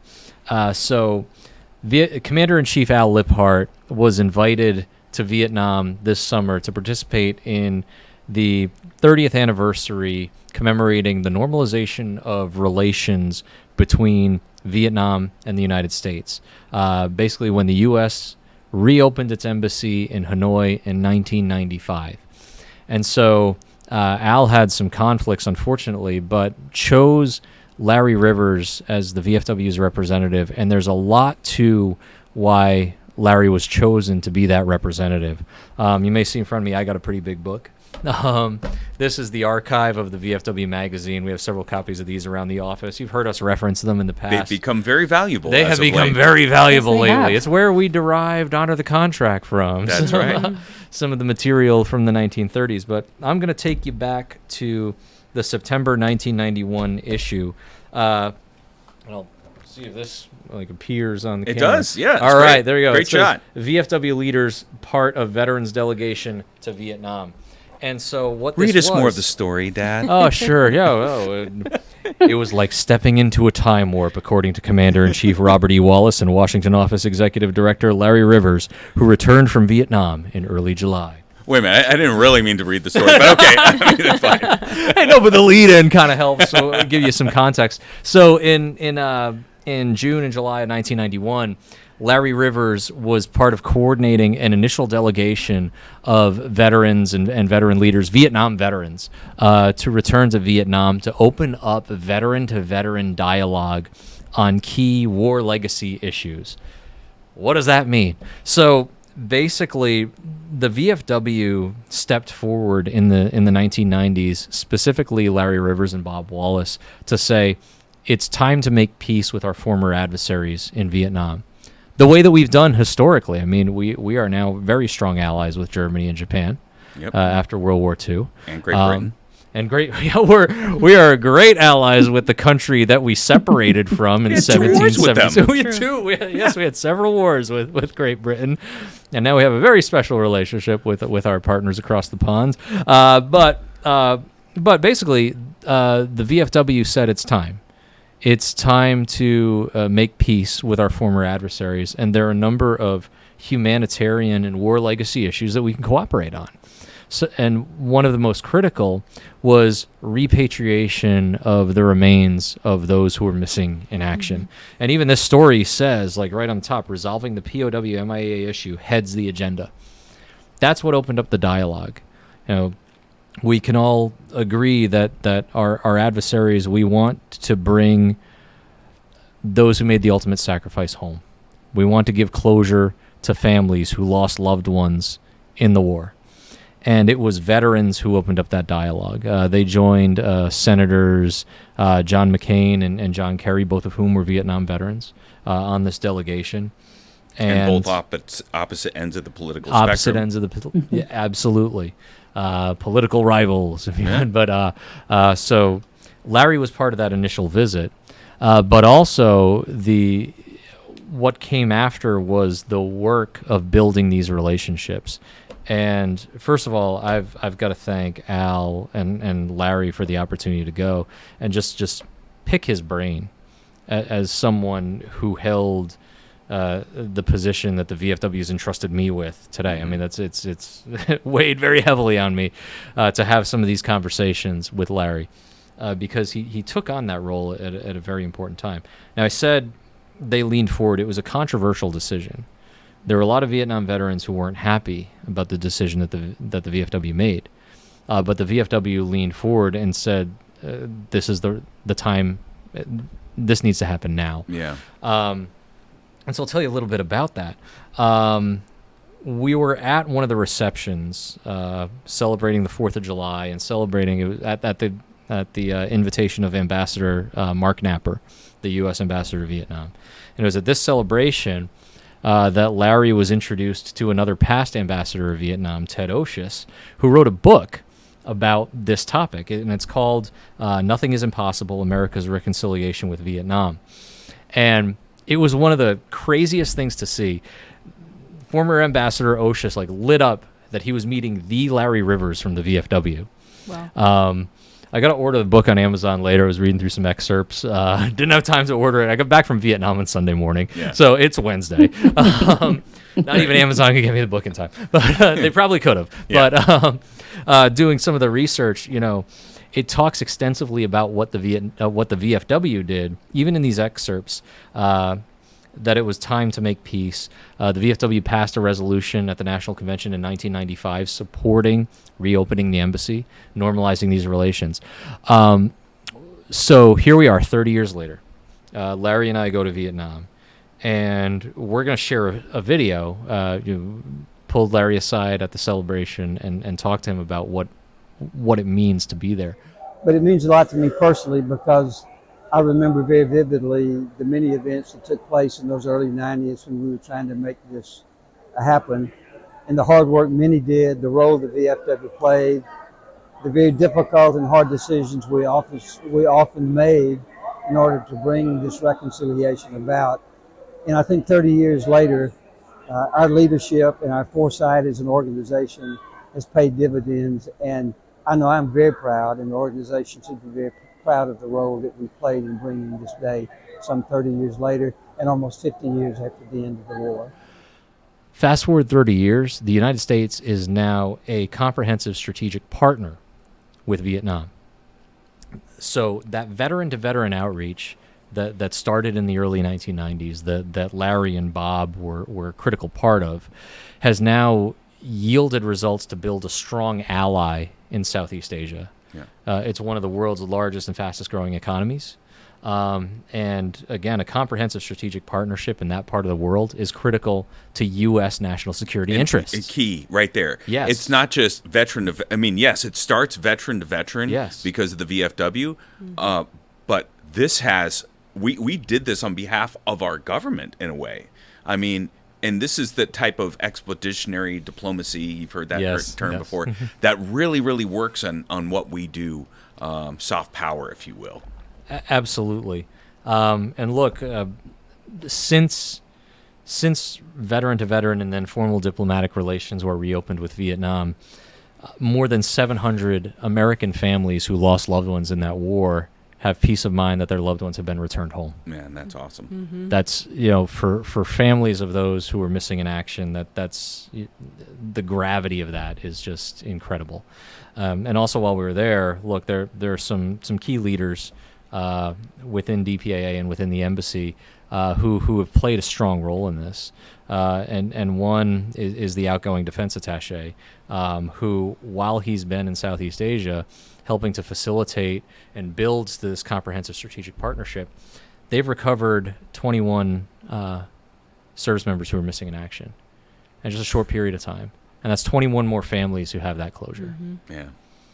Commander-in-Chief Al Liphart was invited to Vietnam this summer to participate in the 30th anniversary commemorating the normalization of relations between Vietnam and the United States. Basically, when the U.S. reopened its embassy in Hanoi in 1995. And so Al had some conflicts, unfortunately, but chose Larry Rivers as the VFW's representative. And there's a lot to why Larry was chosen to be that representative. You may see in front of me, I got a pretty big book. This is the archive of the VFW magazine. We have several copies of these around the office. You've heard us reference them in the past. They've become very valuable. They as have of become late. very valuable Yes, they lately. have. It's where we derived Honor the Contract from. That's right. Some of the material from the 1930s. But I'm going to take you back to the September 1991 issue. And I'll see if this appears on the It camera. does, yeah. All right, there you go. Great It says, shot. VFW leaders, part of veterans delegation to Vietnam. And so what this Read us more was- of the story, Dad. Oh, sure. Yeah. It was like stepping into a time warp, according to Commander-in-Chief Robert E. Wallace and Washington Office Executive Director Larry Rivers, who returned from Vietnam in early July. Wait a minute. I didn't really mean to read the story, but okay. I mean, it's fine. I know, but the lead-in kind of helps, so I'll give you some context. So in June and July of 1991, Larry Rivers was part of coordinating an initial delegation of veterans and veteran leaders, Vietnam veterans, to return to Vietnam to open up veteran-to-veteran dialogue on key war legacy issues. What does that mean? So basically, the VFW stepped forward in the 1990s, specifically Larry Rivers and Bob Wallace, to say it's time to make peace with our former adversaries in Vietnam. The way that we've done historically. I mean, we are now very strong allies with Germany and Japan after World War II. And Great Britain. We are great allies with the country that we separated from in 1772. We had several wars with Great Britain, and now we have a very special relationship with our partners across the pond. But basically, the VFW said it's time. It's time to make peace with our former adversaries, and there are a number of humanitarian and war legacy issues that we can cooperate on. So, and one of the most critical was repatriation of the remains of those who were missing in action. And even this story says, like right on the top, resolving the POW MIA issue heads the agenda. That's what opened up the dialogue. You know, we can all agree that our adversaries, we want to bring those who made the ultimate sacrifice home. We want to give closure to families who lost loved ones in the war. And it was veterans who opened up that dialogue. They joined Senators John McCain and John Kerry, both of whom were Vietnam veterans, on this delegation. And both opposite ends of the political opposite spectrum. Ends of the yeah, absolutely. Political rivals, if you want. But so Larry was part of that initial visit. But also what came after was the work of building these relationships. And first of all, I've got to thank Al and Larry for the opportunity to go and just pick his brain as someone who held the position that the VFW has entrusted me with today. I mean, it's weighed very heavily on me to have some of these conversations with Larry because he took on that role at a very important time. Now, I said they leaned forward. It was a controversial decision. There were a lot of Vietnam veterans who weren't happy about the decision that the VFW made, but the VFW leaned forward and said, "This is the time. This needs to happen now." Yeah. And so I'll tell you a little bit about that. We were at one of the receptions celebrating the 4th of July and celebrating it at the invitation of Ambassador Mark Napper, the U.S. Ambassador to Vietnam. And it was at this celebration that Larry was introduced to another past ambassador of Vietnam, Ted Osius, who wrote a book about this topic, and it's called Nothing is Impossible, America's Reconciliation with Vietnam. And it was one of the craziest things to see. Former Ambassador Osius lit up that he was meeting the Larry Rivers from the VFW. Wow. I got to order the book on Amazon later. I was reading through some excerpts. Didn't have time to order it. I got back from Vietnam on Sunday morning, so it's Wednesday. Not even Amazon could get me the book in time, but they probably could have. Yeah. But doing some of the research, it talks extensively about what the VFW did, even in these excerpts, that it was time to make peace. The VFW passed a resolution at the National Convention in 1995 supporting reopening the embassy, normalizing these relations. So here we are 30 years later. Larry and I go to Vietnam, and we're going to share a video. Pulled Larry aside at the celebration and talked to him about what it means to be there. But it means a lot to me personally because I remember very vividly the many events that took place in those early 90s when we were trying to make this happen, and the hard work many did, the role the VFW played, the very difficult and hard decisions we often made in order to bring this reconciliation about. And I think 30 years later, our leadership and our foresight as an organization has paid dividends, and I know I'm very proud, and the organization should be very proud of the role that we played in bringing this day some 30 years later and almost 50 years after the end of the war. Fast forward 30 years, the United States is now a comprehensive strategic partner with Vietnam. So that veteran-to-veteran outreach that started in the early 1990s, that Larry and Bob were a critical part of, has now yielded results to build a strong ally in Southeast Asia. Yeah. It's one of the world's largest and fastest growing economies. And again, a comprehensive strategic partnership in that part of the world is critical to U.S. national security interests. A key right there. Yes. It's not just veteran to, yes, it starts veteran to veteran because of the VFW, but this has, we did this on behalf of our government in a way. I mean, and this is the type of expeditionary diplomacy, you've heard that term before, that really, really works on what we do, soft power, if you will. Absolutely. And look, since veteran to veteran and then formal diplomatic relations were reopened with Vietnam, more than 700 American families who lost loved ones in that war have peace of mind that their loved ones have been returned home. Man, that's awesome. That's, for families of those who are missing in action, that's the gravity of that is just incredible. And also while we were there, look, there are some key leaders within DPAA and within the embassy who have played a strong role in this. And one is the outgoing defense attaché, who, while he's been in Southeast Asia, helping to facilitate and build this comprehensive strategic partnership, they've recovered 21 service members who are missing in action in just a short period of time. And that's 21 more families who have that closure. Yeah.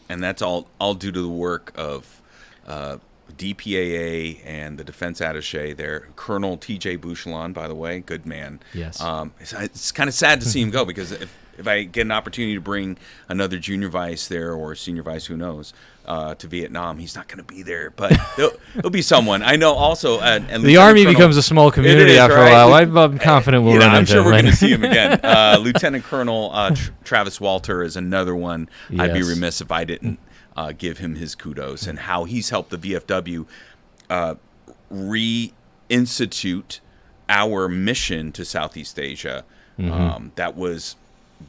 And that's all due to the work of DPAA and the defense attaché there. Colonel T.J. Bouchelon, by the way, good man. Yes. It's kind of sad to see him go, because if I get an opportunity to bring another junior vice there, or senior vice, who knows, to Vietnam, he's not going to be there. But there'll be someone. I know also. And the Army becomes a small community after a while. I'm confident we'll run into him. I'm sure we're going to see him again. Lieutenant Colonel Travis Walter is another one. Yes. I'd be remiss if I didn't give him his kudos, and how he's helped the VFW reinstitute our mission to Southeast Asia. That was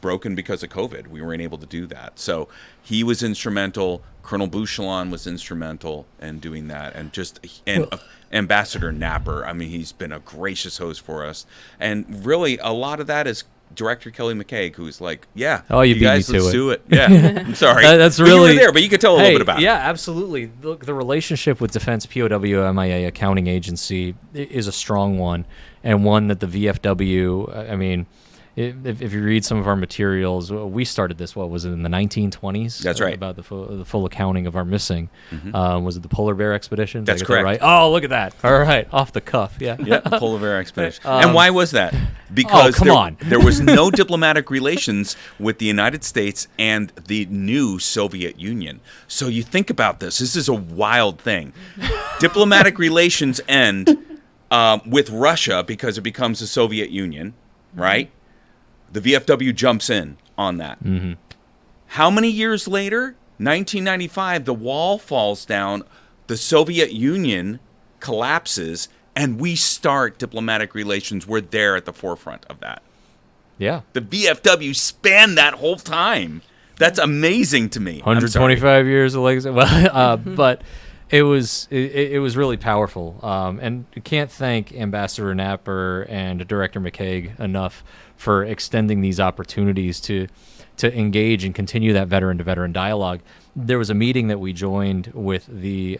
broken because of COVID. We weren't able to do that. So he was instrumental. Colonel Bouchelon was instrumental in doing that. And Ambassador Napper, I mean, he's been a gracious host for us. And really, a lot of that is Director Kelly McCaig, who's like, you guys, let's do it. Yeah, I'm sorry. That's really, you were there, but you could tell a little bit about it. Yeah, absolutely. Look, the relationship with Defense POW MIA Accounting Agency is a strong one, and one that the VFW, I mean, if you read some of our materials, we started this, what was it, in the 1920s? That's right. About the full accounting of our missing. Was it the Polar Bear Expedition? That's correct. Right? Oh, look at that. All right. Off the cuff. Yeah. Yeah, the Polar Bear Expedition. And why was that? Because there was no diplomatic relations with the United States and the new Soviet Union. So you think about this. This is a wild thing. Diplomatic relations end with Russia because it becomes the Soviet Union, right? The VFW jumps in on that. How many years later? 1995, the wall falls down, the Soviet Union collapses, and we start diplomatic relations. We're there at the forefront of that. Yeah. The VFW spanned that whole time. That's amazing to me. 125 years of legacy. Well, but it was really powerful. And you can't thank Ambassador Napper and Director McCaig enough for extending these opportunities to engage and continue that veteran-to-veteran dialogue. There was a meeting that we joined with the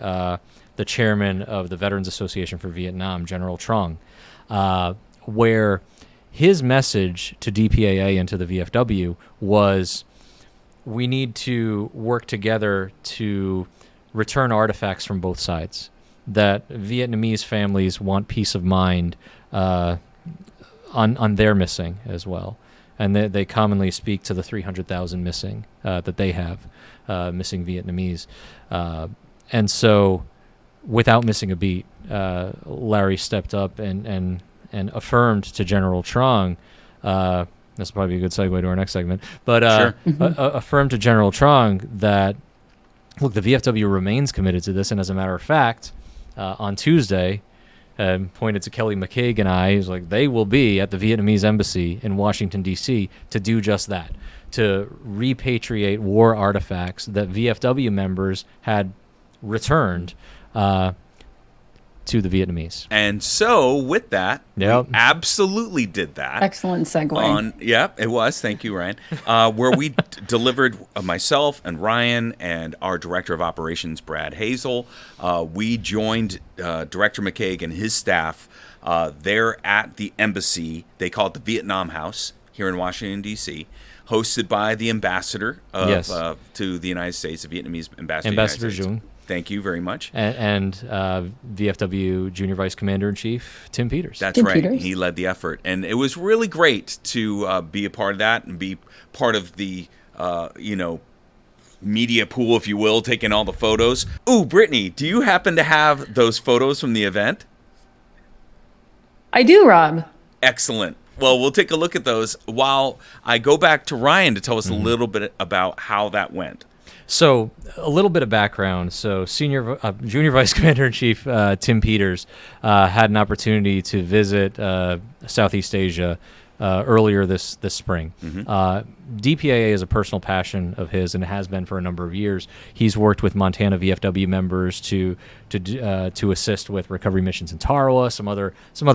chairman of the Veterans Association for Vietnam, General Trong, where his message to DPAA and to the VFW was, we need to work together to return artifacts from both sides, that Vietnamese families want peace of mind on their missing as well. And they commonly speak to the 300,000 missing that they have, missing Vietnamese. And so, without missing a beat, Larry stepped up and affirmed to General Trong, this will probably be a good segue to our next segment, but affirmed to General Trong that, look, the VFW remains committed to this, and as a matter of fact, on Tuesday, pointed to Kelly McCaig and I, he's like, they will be at the Vietnamese Embassy in Washington, D.C. to do just that, to repatriate war artifacts that VFW members had returned to to the Vietnamese. And so with that, Yep. we absolutely did that. Excellent segue. It was. Thank you, Ryan. Where we delivered myself and Ryan and our director of operations, Brad Hazel. We joined Director McCaig and his staff there at the embassy. They call it the Vietnam House here in Washington, D.C., hosted by the ambassador to the United States, the Vietnamese ambassador. Ambassador Jung. Thank you very much. And VFW Junior Vice Commander-in-Chief, Tim Peters. That's Tim right. Peters. He led the effort. And it was really great to be a part of that and be part of the, media pool, if you will, taking all the photos. Ooh, Brittany, do you happen to have those photos from the event? I do, Rob. Excellent. Well, we'll take a look at those while I go back to Ryan to tell us a little bit about how that went. So a little bit of background. So Junior Vice Commander-in-Chief Tim Peters had an opportunity to visit Southeast Asia earlier this spring. DPAA is a personal passion of his, and it has been for a number of years. He's worked with Montana VFW members to assist with recovery missions in Tarawa, some other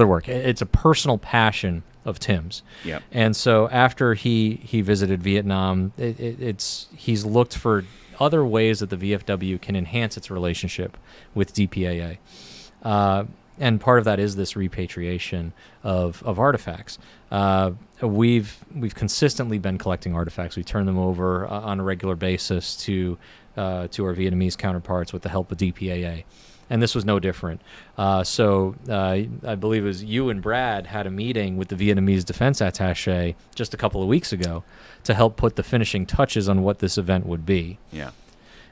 work. It's a personal passion of Tim's. Yeah. And so after he visited Vietnam, he's looked for other ways that the VFW can enhance its relationship with DPAA. And part of that is this repatriation of artifacts. We've consistently been collecting artifacts. We turn them over on a regular basis to our Vietnamese counterparts with the help of DPAA. And this was no different. So I believe it was you and Brad had a meeting with the Vietnamese defense attaché just a couple of weeks ago to help put the finishing touches on what this event would be. Yeah.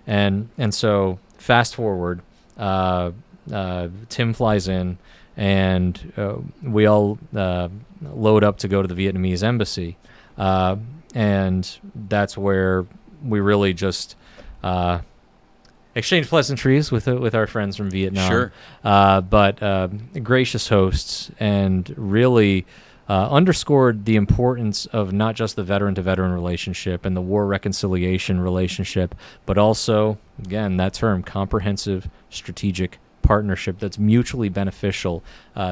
And so fast forward, Tim flies in, and we all load up to go to the Vietnamese Embassy. And that's where we really just exchange pleasantries with our friends from Vietnam. Sure. But gracious hosts, and really underscored the importance of not just the veteran-to-veteran relationship and the war reconciliation relationship, but also, again, that term, comprehensive strategic partnership that's mutually beneficial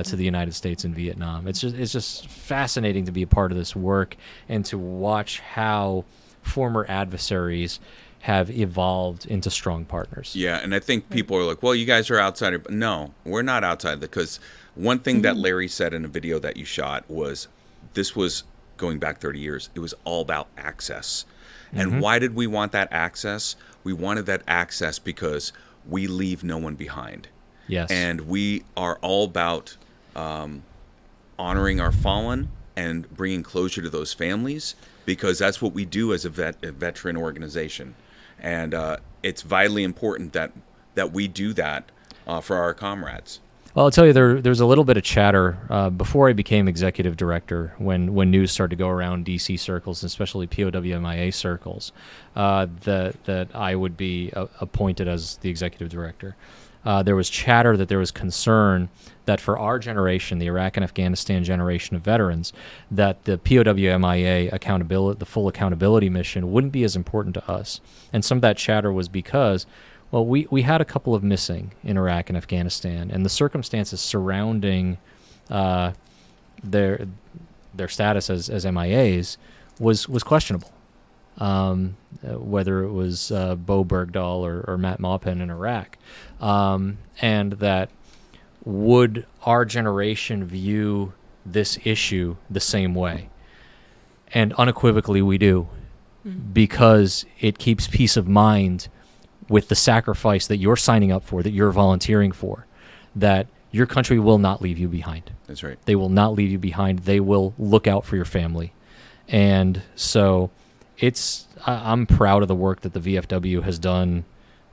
to the United States and Vietnam. It's just fascinating to be a part of this work and to watch how former adversaries have evolved into strong partners. Yeah, and I think people are like, well, you guys are outside. But no, we're not outside, because one thing that Larry said in a video that you shot was this was going back 30 years. It was all about access. And why did we want that access? We wanted that access because we leave no one behind. Yes. And we are all about honoring our fallen and bringing closure to those families, because that's what we do as a veteran organization. And it's vitally important that we do that for our comrades. Well, I'll tell you, there's a little bit of chatter before I became executive director, when news started to go around DC circles, especially POW/MIA circles, that I would be appointed as the executive director. There was chatter that there was concern that for our generation, the Iraq and Afghanistan generation of veterans, that the POW/MIA accountability, the full accountability mission, wouldn't be as important to us. And some of that chatter was because, well, we had a couple of missing in Iraq and Afghanistan, and the circumstances surrounding their status as MIAs was questionable. Whether it was Bo Bergdahl or Matt Maupin in Iraq, and that would our generation view this issue the same way? And unequivocally we do, because it keeps peace of mind with the sacrifice that you're signing up for, that you're volunteering for, that your country will not leave you behind. That's right. They will not leave you behind. They will look out for your family. And so I'm proud of the work that the VFW has done,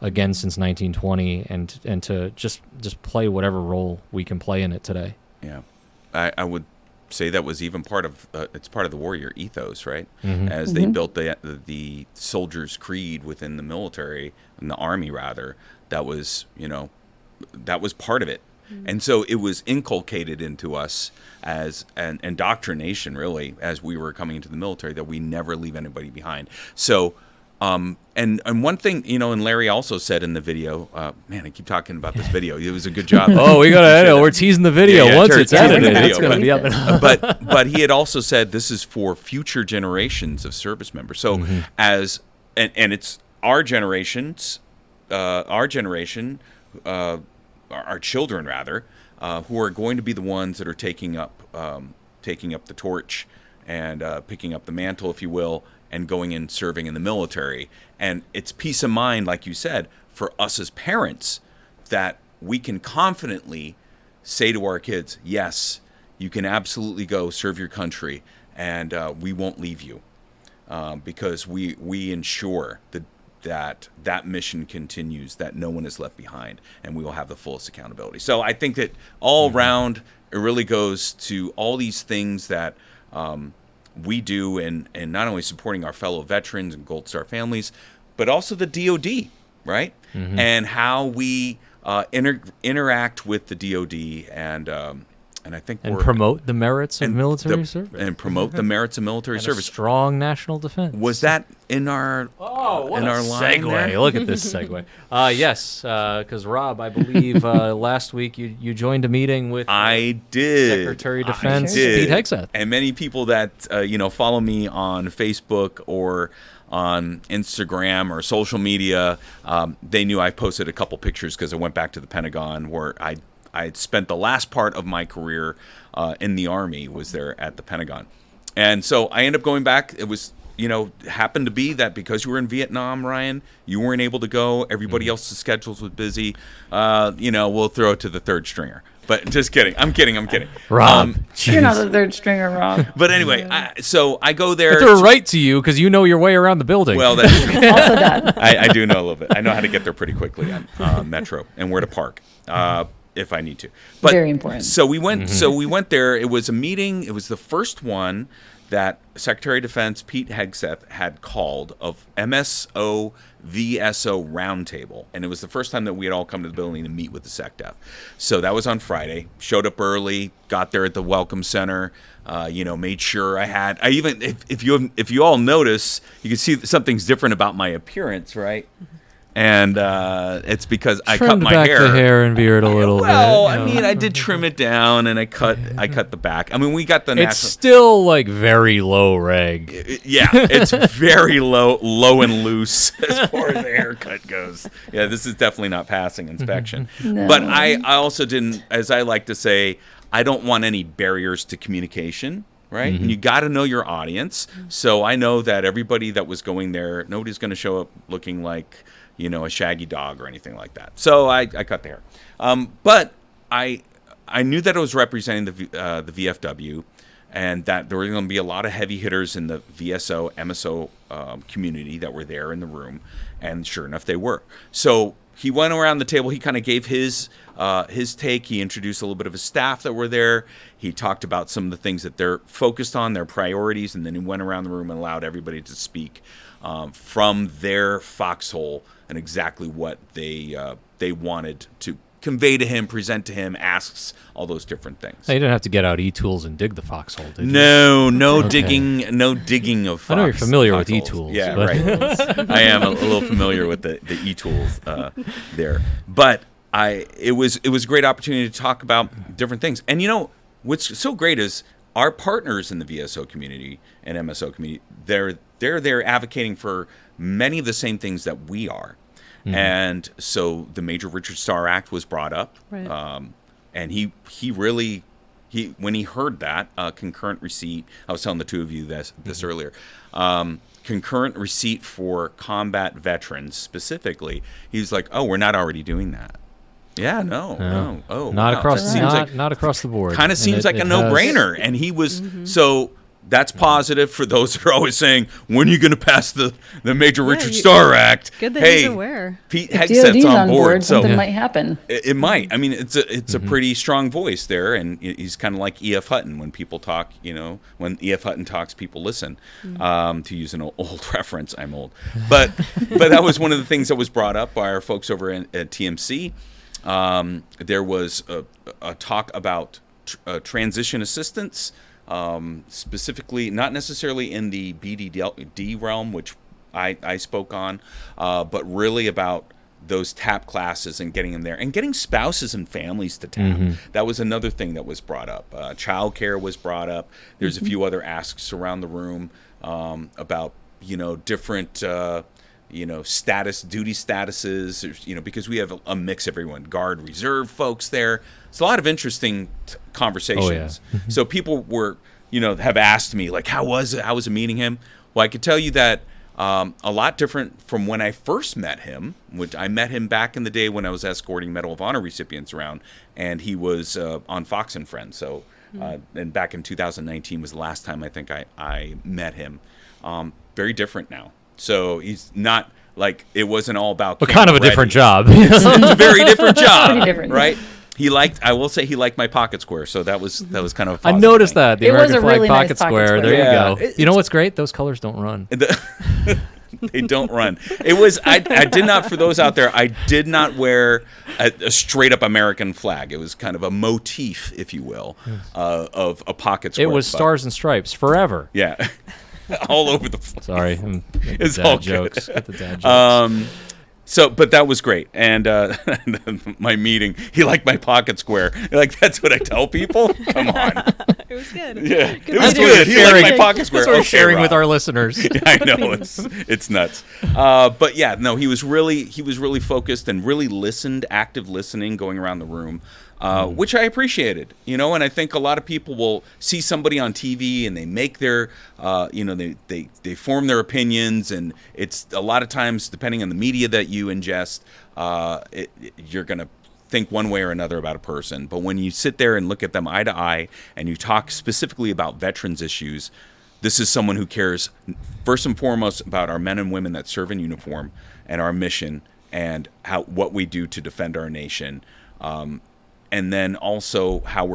again, since 1920, and to just play whatever role we can play in it today. Yeah, I would say that was even part of it's part of the warrior ethos, right? As they built the soldier's creed within the military, in the army rather, that was part of it. And so it was inculcated into us as an indoctrination, really, as we were coming into the military, that we never leave anybody behind. So And one thing, and Larry also said in the video, man, I keep talking about this video. It was a good job. Oh, we got to edit. We're teasing the video. Yeah, Once Terry, it's teasing the edited, video, it's going to be up. But he had also said this is for future generations of service members. So and it's our generations, our children rather, who are going to be the ones that are taking up the torch and picking up the mantle, if you will, and going and serving in the military. And it's peace of mind, like you said, for us as parents, that we can confidently say to our kids, yes, you can absolutely go serve your country, and we won't leave you, because we ensure that mission continues, that no one is left behind, and we will have the fullest accountability. So I think that all around, it really goes to all these things that we do in not only supporting our fellow veterans and Gold Star families, but also the DOD, right? And how we interact with the DOD, and I think promote the merits of military service. And promote the merits of military service. Strong national defense. Was that in our what in a our line segue? there? Look at this segue. Yes, because Rob, I believe last week you joined a meeting with I did Secretary of Defense did. Pete Hegseth. And many people that follow me on Facebook or on Instagram or social media, they knew I posted a couple pictures because I went back to the Pentagon, where I had spent the last part of my career in the Army, was there at the Pentagon. And so I ended up going back. It was, happened to be that because you were in Vietnam, Ryan, you weren't able to go. Everybody else's schedules was busy. We'll throw it to the third stringer. But just kidding. I'm kidding. Rob. You're not the third stringer, Rob. But anyway, so I go there. I threw it right to you because you know your way around the building. Well, that's Also that. I do know a little bit. I know how to get there pretty quickly on Metro and where to park. If I need to. But Very important. So we went. So we went there. It was a meeting. It was the first one that Secretary of Defense Pete Hegseth had called of MSO VSO roundtable, and it was the first time that we had all come to the building to meet with the SecDef. So that was on Friday. Showed up early. Got there at the Welcome Center. Made sure I had. I even if you all notice, you can see something's different about my appearance, right? And it's because I cut my back hair. the hair and beard a little bit. Well, I mean, I did trim it down, and I cut the back. I mean, we got the It's national. still like very low reg. Yeah, it's very low and loose as far as the haircut goes. Yeah, this is definitely not passing inspection. No. But I also didn't, as I like to say, I don't want any barriers to communication. Right? And you got to know your audience. So I know that everybody that was going there, nobody's going to show up looking like, a shaggy dog or anything like that. So I cut the hair. But I knew that I was representing the VFW, and that there were going to be a lot of heavy hitters in the VSO, MSO community that were there in the room. And sure enough, they were. So he went around the table. He kind of gave his take. He introduced a little bit of his staff that were there. He talked about some of the things that they're focused on, their priorities, and then he went around the room and allowed everybody to speak from their foxhole and exactly what they wanted to convey to him, present to him, asks, all those different things. You didn't have to get out e-tools and dig the foxhole, did you? No Okay. digging of fox. I know you're familiar with foxholes. e-tools. Yeah, but- right. I am a little familiar with the e-tools there. But it was a great opportunity to talk about different things. And what's so great is our partners in the VSO community and MSO community, they're there advocating for many of the same things that we are. And so the Major Richard Starr Act was brought up. Right. And he really, when he heard that concurrent receipt, I was telling the two of you this earlier, concurrent receipt for combat veterans specifically, he was like, oh, we're not already doing that. Yeah, no. Oh, not wow. across That seems not across the board. kind of seems like a no-brainer. And he was so. That's positive for those that are always saying, when are you going to pass the Major Richard Starr Act? Good that hey, he's aware. Pete If Hegseth's DOD's on board. So something might happen. it might. I mean, it's a pretty strong voice there, and he's kind of like E.F. Hutton when people talk. When E.F. Hutton talks, people listen. To use an old reference, I'm old, but that was one of the things that was brought up by our folks over at TMC. There was a talk about transition assistance, specifically not necessarily in the BDD realm, which I spoke on, but really about those TAP classes and getting them there and getting spouses and families to TAP. That was another thing that was brought up. Childcare was brought up. There's a few other asks around the room about, different, duty statuses, because we have a mix of everyone, Guard, Reserve folks there. It's a lot of interesting conversations. Oh, yeah. So people were, have asked me, like, how was it meeting him? Well, I could tell you that a lot different from when I first met him, which I met him back in the day when I was escorting Medal of Honor recipients around, and he was on Fox and Friends. So, and back in 2019 was the last time I think I met him. Very different now. So he's not like, it wasn't all about. But kind of a different job. It's a very different job, Pretty different. right? I will say he liked my pocket square, so that was kind of a I positive noticed thing. that. The It was American a flag really pocket nice pocket square. square. There Yeah. you go. You know what's great? Those colors don't run. They don't run. It was I did not, for those out there, I did not wear a straight up American flag. It was kind of a motif, if you will, of a pocket square. It was stars and stripes forever. Yeah. All over the place. Sorry, I'm It's dad all jokes. good. Get the dad jokes. But that was great. And my meeting, he liked my pocket square. Like, that's what I tell people? Come on. It was good. Yeah, it was That's what good. we're He liked my sharing. pocket square. That's what we're Okay, sharing with Rob. our listeners. I know, it's nuts. But yeah, no, he was really focused and really listened, active listening, going around the room, which I appreciated. And I think a lot of people will see somebody on TV and they make their, they form their opinions, and it's a lot of times, depending on the media that you ingest, you're gonna think one way or another about a person. But when you sit there and look at them eye to eye and you talk specifically about veterans issues, this is someone who cares first and foremost about our men and women that serve in uniform and our mission and what we do to defend our nation. And then also how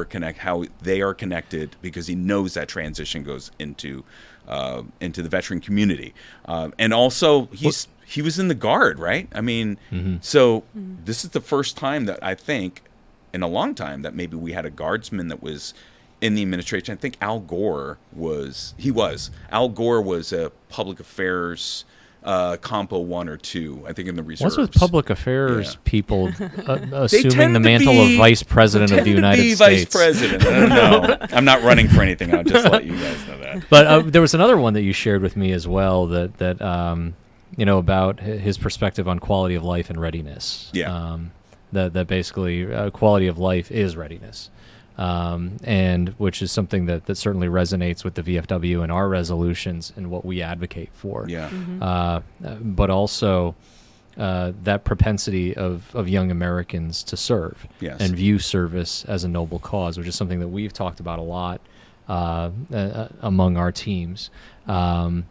they are connected, because he knows that transition goes into the veteran community. And also he was in the Guard, right? I mean, so this is the first time that I think in a long time that maybe we had a guardsman that was in the administration. I think Al Gore was a public affairs compo 1 or 2, I think, in the reserves. What's with public affairs people assuming tend the to mantle be- of vice president of the United Vice States? president. I don't know. I'm not running for anything. I'll just let you guys know that. But there was another one that you shared with me as well that about his perspective on quality of life and readiness. Yeah. That basically quality of life is readiness. And which is something that certainly resonates with the VFW and our resolutions and what we advocate for. Yeah. But also that propensity of young Americans to serve and view service as a noble cause, which is something that we've talked about a lot among our teams. My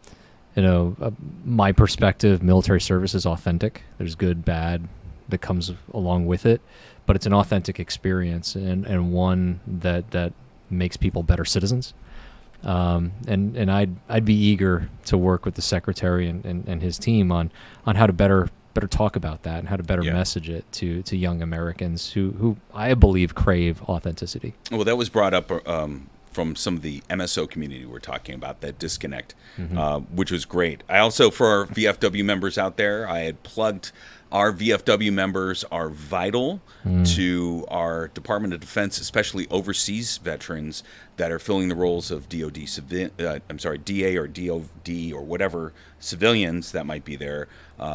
perspective, military service is authentic. There's good, bad that comes along with it, but it's an authentic experience and one that makes people better citizens. And I'd be eager to work with the secretary and his team on how to better talk about that and how to better message it to young Americans who I believe crave authenticity. Well, that was brought up from some of the MSO community we're talking about, that disconnect, which was great. I also, for our VFW members out there, I had plugged our VFW members are vital to our Department of Defense, especially overseas veterans that are filling the roles of DA or DOD or whatever civilians that might be there,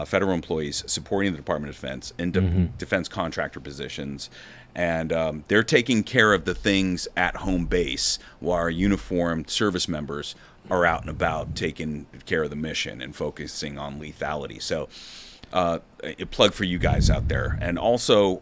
federal employees supporting the Department of Defense in defense contractor positions. And they're taking care of the things at home base while our uniformed service members are out and about taking care of the mission and focusing on lethality. So a plug for you guys out there. And also,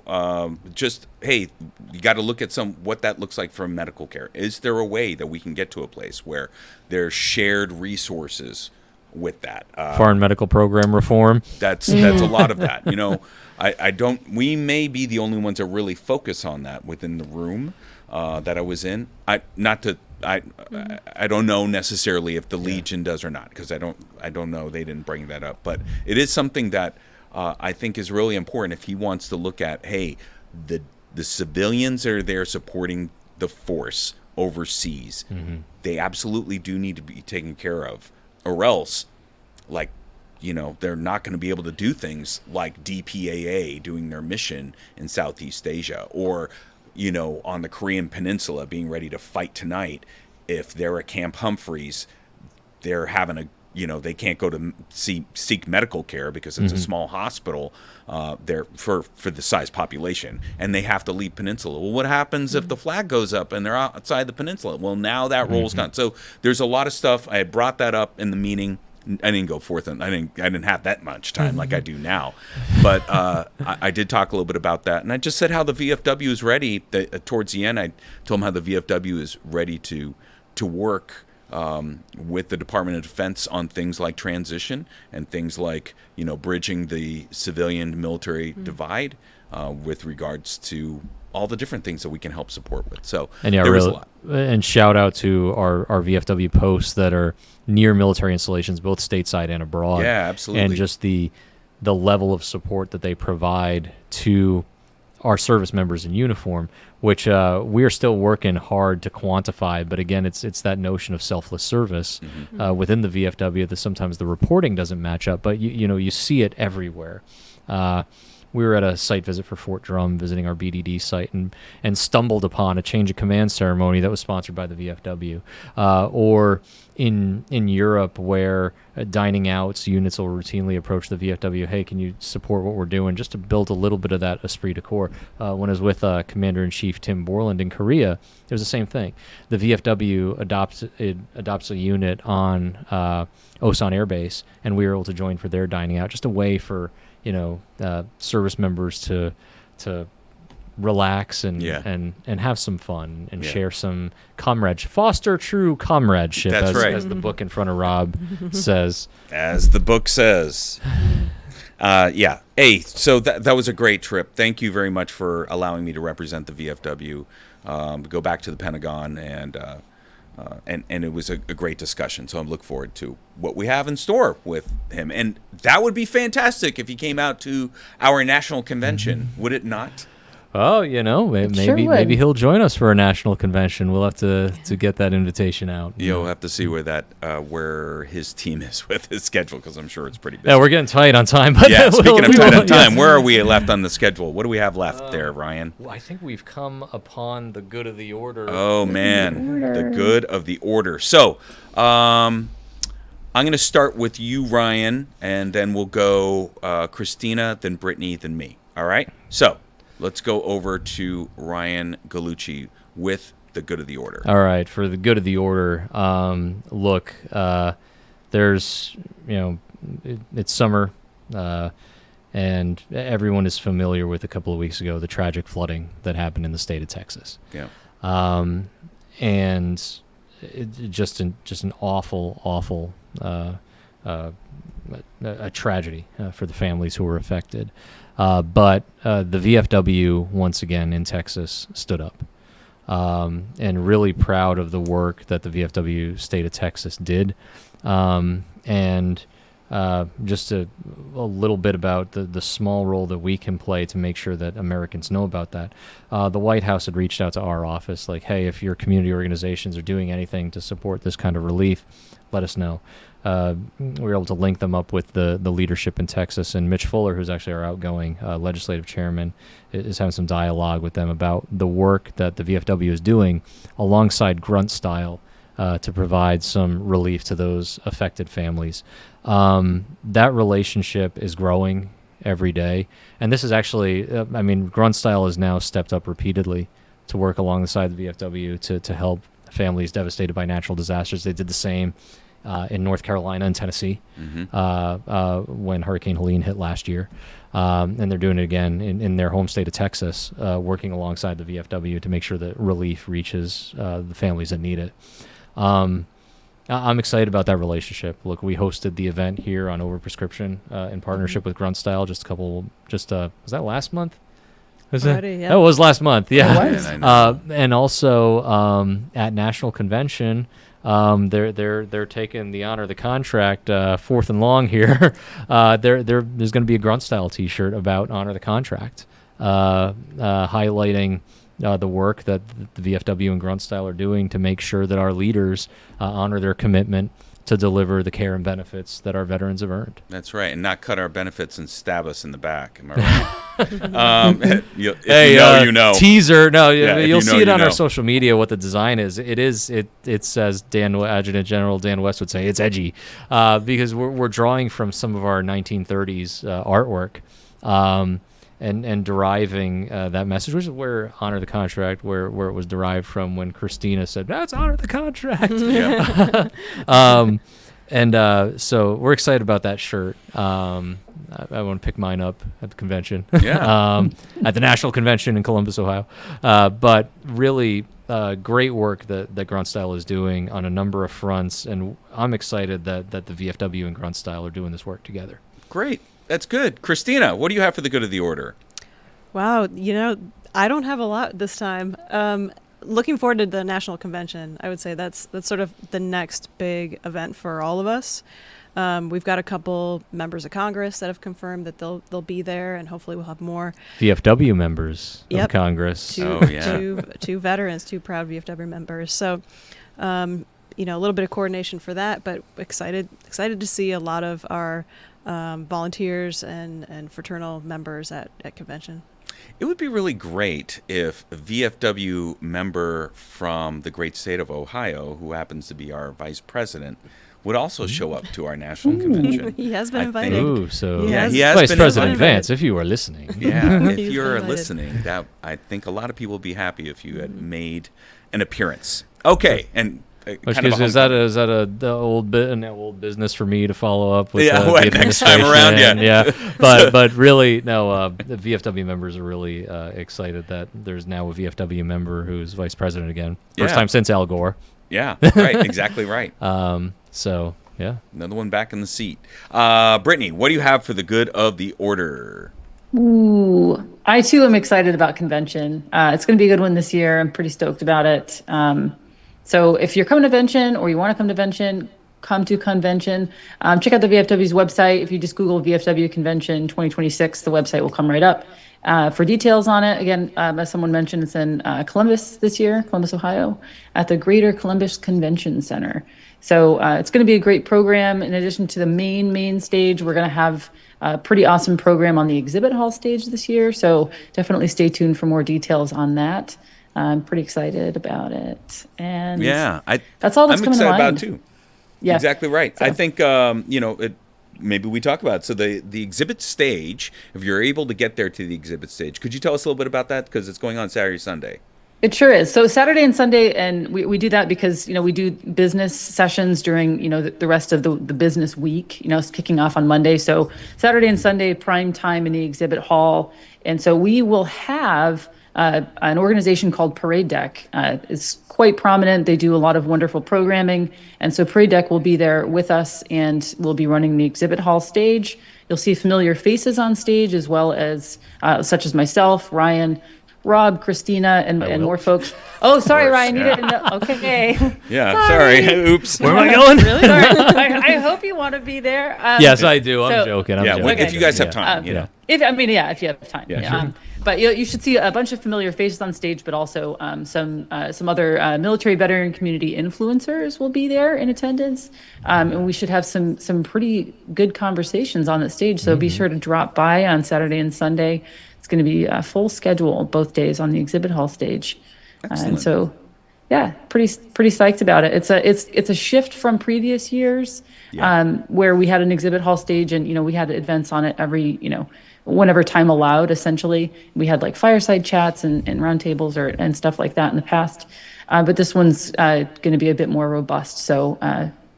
hey, you got to look at what that looks like for medical care. Is there a way that we can get to a place where there's shared resources with that? Foreign medical program reform. That's a lot of that. We may be the only ones that really focus on that within the room that I was in. I don't know necessarily if the Legion does or not, because I don't know. They didn't bring that up, but it is something that I think is really important if he wants to look at, hey, the civilians that are there supporting the force overseas. They absolutely do need to be taken care of, or else, like, they're not going to be able to do things like DPAA doing their mission in Southeast Asia, or, on the Korean Peninsula being ready to fight tonight. If they're at Camp Humphreys, they're having they can't go to seek medical care because it's a small hospital there for the size population, and they have to leave Peninsula. Well, what happens if the flag goes up and they're outside the Peninsula? Well, now that role's gone. So there's a lot of stuff. I had brought that up in the meeting. I didn't go forth, and I didn't have that much time like I do now, but I did talk a little bit about that, and I just said how the VFW is ready. Towards the end, I told them how the VFW is ready to work with the Department of Defense on things like transition and things like bridging the civilian military divide with regards to all the different things that we can help support with. So there was a lot. And shout out to our VFW posts that are near military installations, both stateside and abroad. Yeah, absolutely. And just the level of support that they provide to our service members in uniform, which we are still working hard to quantify. But again, it's that notion of selfless service within the VFW that sometimes the reporting doesn't match up. But you see it everywhere. We were at a site visit for Fort Drum, visiting our BDD site, and stumbled upon a change of command ceremony that was sponsored by the VFW. Or in Europe, where dining outs units will routinely approach the VFW, hey, can you support what we're doing, just to build a little bit of that esprit de corps. When I was with Commander-in-Chief Tim Borland in Korea, it was the same thing. The VFW adopts a unit on Osan Air Base, and we were able to join for their dining out, just a way for service members to relax and have some fun and share some comradeship, foster true comradeship. That's right. As the book in front of Rob says. As the book says. Hey, so that was a great trip. Thank you very much for allowing me to represent the VFW, go back to the Pentagon, and it was a great discussion. So I'm looking forward to what we have in store with him. And that would be fantastic if he came out to our national convention, would it not? Oh, maybe he'll join us for a national convention. We'll have to get that invitation out. You'll have to see where his team is with his schedule, because I'm sure it's pretty busy. Yeah, we're getting tight on time. But speaking of tight on time, where are we left on the schedule? What do we have left there, Ryan? Well, I think we've come upon the good of the order. Oh, man, the good of the order. So I'm going to start with you, Ryan, and then we'll go Kristina, then Brittany, then me. All right? So let's go over to Ryan Gallucci with the good of the order. All right, for the good of the order, look, there's, it's summer, and everyone is familiar with a couple of weeks ago the tragic flooding that happened in the state of Texas. Yeah. And just an awful a tragedy for the families who were affected. But the VFW, once again, in Texas, stood up. And really proud of the work that the VFW state of Texas did. And just a little bit about the small role that we can play to make sure that Americans know about that. The White House had reached out to our office like, hey, if your community organizations are doing anything to support this kind of relief, let us know. We were able to link them up with the leadership in Texas, and Mitch Fuller, who's actually our outgoing legislative chairman, is having some dialogue with them about the work that the VFW is doing alongside Grunt Style to provide some relief to those affected families. That relationship is growing every day, and this is actually, Grunt Style has now stepped up repeatedly to work alongside the VFW to help families devastated by natural disasters. They did the same in North Carolina and Tennessee when Hurricane Helene hit last year. And they're doing it again in their home state of Texas, working alongside the VFW to make sure that relief reaches the families that need it. I'm excited about that relationship. Look, we hosted the event here on Overprescription in partnership with Grunt Style was that last month? It was last month, yeah. And also at National Convention, they're taking the honor of the contract fourth and long here. There's going to be a Grunt Style T-shirt about honor the contract, highlighting the work that the VFW and Grunt Style are doing to make sure that our leaders honor their commitment to deliver the care and benefits that our veterans have earned. That's right, and not cut our benefits and stab us in the back. Am I right? You know. Teaser. No, Yeah, if you'll you know, see it you on know. our social media what the design is. It says Adjutant General Dan West would say it's edgy, because we're drawing from some of our 1930s artwork. And deriving that message, which is where honor the contract, where it was derived from when Kristina said, "Let's honor the contract." So we're excited about that shirt. I want to pick mine up at the convention. Yeah. At the National Convention in Columbus, Ohio. But really great work that Grunt Style is doing on a number of fronts, and I'm excited that the VFW and Grunt Style are doing this work together. Great. That's good. Kristina, what do you have for the good of the order? Wow, I don't have a lot this time. Looking forward to the National Convention. I would say that's sort of the next big event for all of us. We've got a couple members of Congress that have confirmed that they'll be there, and hopefully we'll have more. VFW members of Congress. Two veterans, two proud VFW members. So, a little bit of coordination for that, but excited to see a lot of our volunteers and fraternal members at convention. It would be really great if a VFW member from the great state of Ohio, who happens to be our vice president, would also show up to our national convention. He has been invited. Ooh, so yeah, he has Vice been President invited. Vance, if you are listening. Yeah, if He's you're been invited. listening, that I think a lot of people would be happy if you had made an appearance. Okay, and Which kind of is that an old business for me to follow up with Yeah, the next time administration? around, yeah. But really, no, the VFW members are really excited that there's now a VFW member who's vice president again. First Yeah. time since Al Gore. Yeah, right, exactly right. So, yeah. Another one back in the seat. Brittany, what do you have for the good of the order? Ooh, I too am excited about convention. It's going to be a good one this year. I'm pretty stoked about it. So if you're coming to convention or you want to come to convention, come to convention. Check out the VFW's website. If you just Google VFW Convention 2026, the website will come right up. For details on it, again, as someone mentioned, it's in Columbus this year, Columbus, Ohio, at the Greater Columbus Convention Center. So it's going to be a great program. In addition to the main stage, we're going to have a pretty awesome program on the exhibit hall stage this year. So definitely stay tuned for more details on that. I'm pretty excited about it. And that's all that's I'm coming to excited mind. about it too. Yeah. Exactly right. So. I think, maybe we talk about it. So the exhibit stage, if you're able to get there to the exhibit stage, could you tell us a little bit about that? Because it's going on Saturday, Sunday. It sure is. So Saturday and Sunday, and we do that because, we do business sessions during, the rest of the business week, it's kicking off on Monday. So Saturday and Sunday, prime time in the exhibit hall. And so we will have an organization called Parade Deck. It's quite prominent. They do a lot of wonderful programming. And so Parade Deck will be there with us, and we'll be running the exhibit hall stage. You'll see familiar faces on stage, as well as such as myself, Ryan, Rob, Kristina, and more folks. Oh, sorry, Ryan, you didn't know. Okay. Yeah, sorry. Oops. Where am I going? Really? Sorry. I hope you want to be there. Yes, I do. I'm joking. I'm joking. If you guys have time, If you have time. Yeah, sure. But you should see a bunch of familiar faces on stage, but also some other military veteran community influencers will be there in attendance, and we should have some pretty good conversations on the stage. So be sure to drop by on Saturday and Sunday. It's going to be a full schedule both days on the exhibit hall stage, and so pretty psyched about it. It's a shift from previous years, where we had an exhibit hall stage and we had events on it every whenever time allowed. Essentially, we had like fireside chats and roundtables and stuff like that in the past, but this one's going to be a bit more robust. So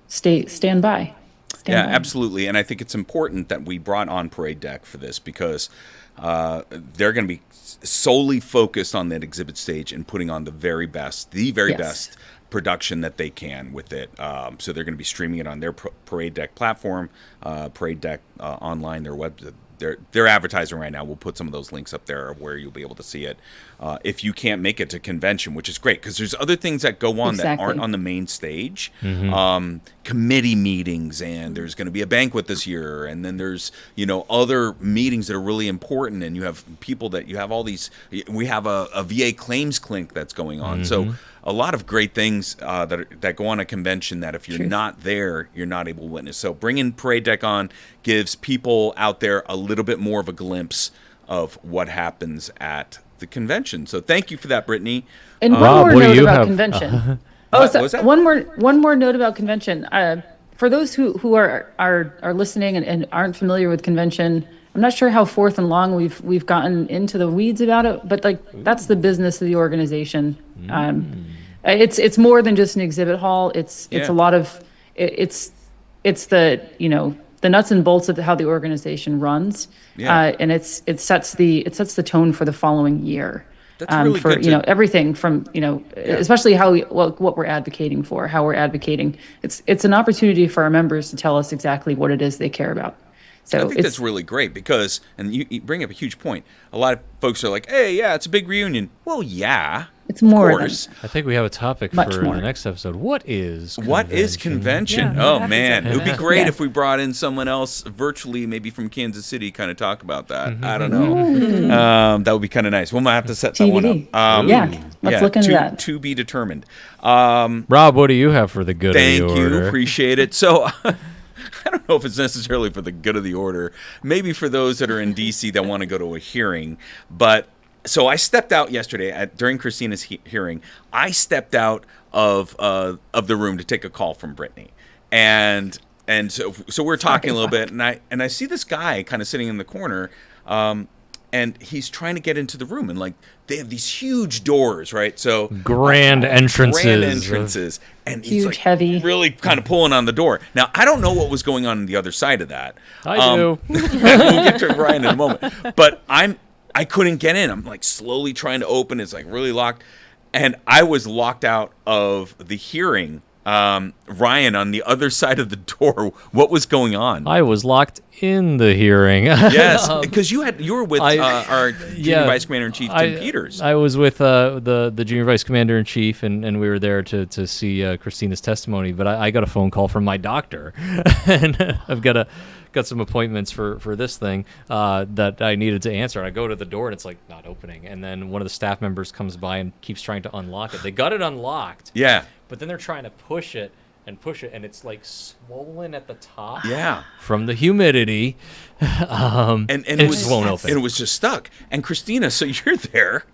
stand by. Absolutely. And I think it's important that we brought on Parade Deck for this because they're going to be solely focused on that exhibit stage and putting on the very best production that they can with it. So they're going to be streaming it on their Parade Deck platform, Parade Deck online, their web. They're advertising right now. We'll put some of those links up there where you'll be able to see it. If you can't make it to convention, which is great because there's other things that go on that aren't on the main stage. Committee meetings, and there's going to be a banquet this year, and then there's other meetings that are really important, and you have people that you have all these. We have a VA claims clink that's going on. So a lot of great things that go on a convention that if you're not there, you're not able to witness. So bringing Parade Deck on gives people out there a little bit more of a glimpse of what happens at the convention. So thank you for that, Brittany. And Rob, one what more do note you about have? convention. What was that? One more note about convention. For those who are listening and aren't familiar with convention, I'm not sure how forth and long we've gotten into the weeds about it, but like that's the business of the organization. It's more than just an exhibit hall. It's a lot of it's the the nuts and bolts of how the organization runs, and it sets the tone for the following year. That's really for good everything from especially what we're advocating for, how we're advocating. It's an opportunity for our members to tell us exactly what it is they care about. So I think that's really great because, and you bring up a huge point. A lot of folks are like, "Hey, yeah, it's a big reunion." Well, yeah, it's more of course. I think we have a topic for the next episode. What is convention? Yeah, oh man, it would be great Yeah. if we brought in someone else virtually, maybe from Kansas City, kind of talk about that. I don't know. That would be kind of nice. We might have to set that one up. TBD. Let's look into that. To be determined. Rob, what do you have for the good of the order? Thank you, appreciate it. So. I don't know if it's necessarily for the good of the order. Maybe for those that are in D.C. that want to go to a hearing. But so I stepped out yesterday during Kristina's hearing. I stepped out of the room to take a call from Brittany, and so we're talking a little bit, and I see this guy kind of sitting in the corner, and he's trying to get into the room, and like they have these huge doors, right? So grand entrances, and he's Huge, like heavy. really kind of pulling on the door. Now I don't know what was going on the other side of that. I do. We'll get to Ryan in a moment, but I couldn't get in. I'm like slowly trying to open. It's like really locked, and I was locked out of the hearing. Ryan, on the other side of the door, what was going on? I was locked in the hearing. Yes, because you were with our Junior Vice Commander in Chief, Tim Peters. I was with the Junior Vice Commander in Chief, and we were there to see Kristina's testimony. But I got a phone call from my doctor, and I've got some appointments for this thing that I needed to answer. And I go to the door, and it's like not opening. And then one of the staff members comes by and keeps trying to unlock it. They got it unlocked. Yeah. But then they're trying to push it, and it's like swollen at the top. Yeah. From the humidity. And it just won't open. And it was just stuck. And Kristina, so you're there.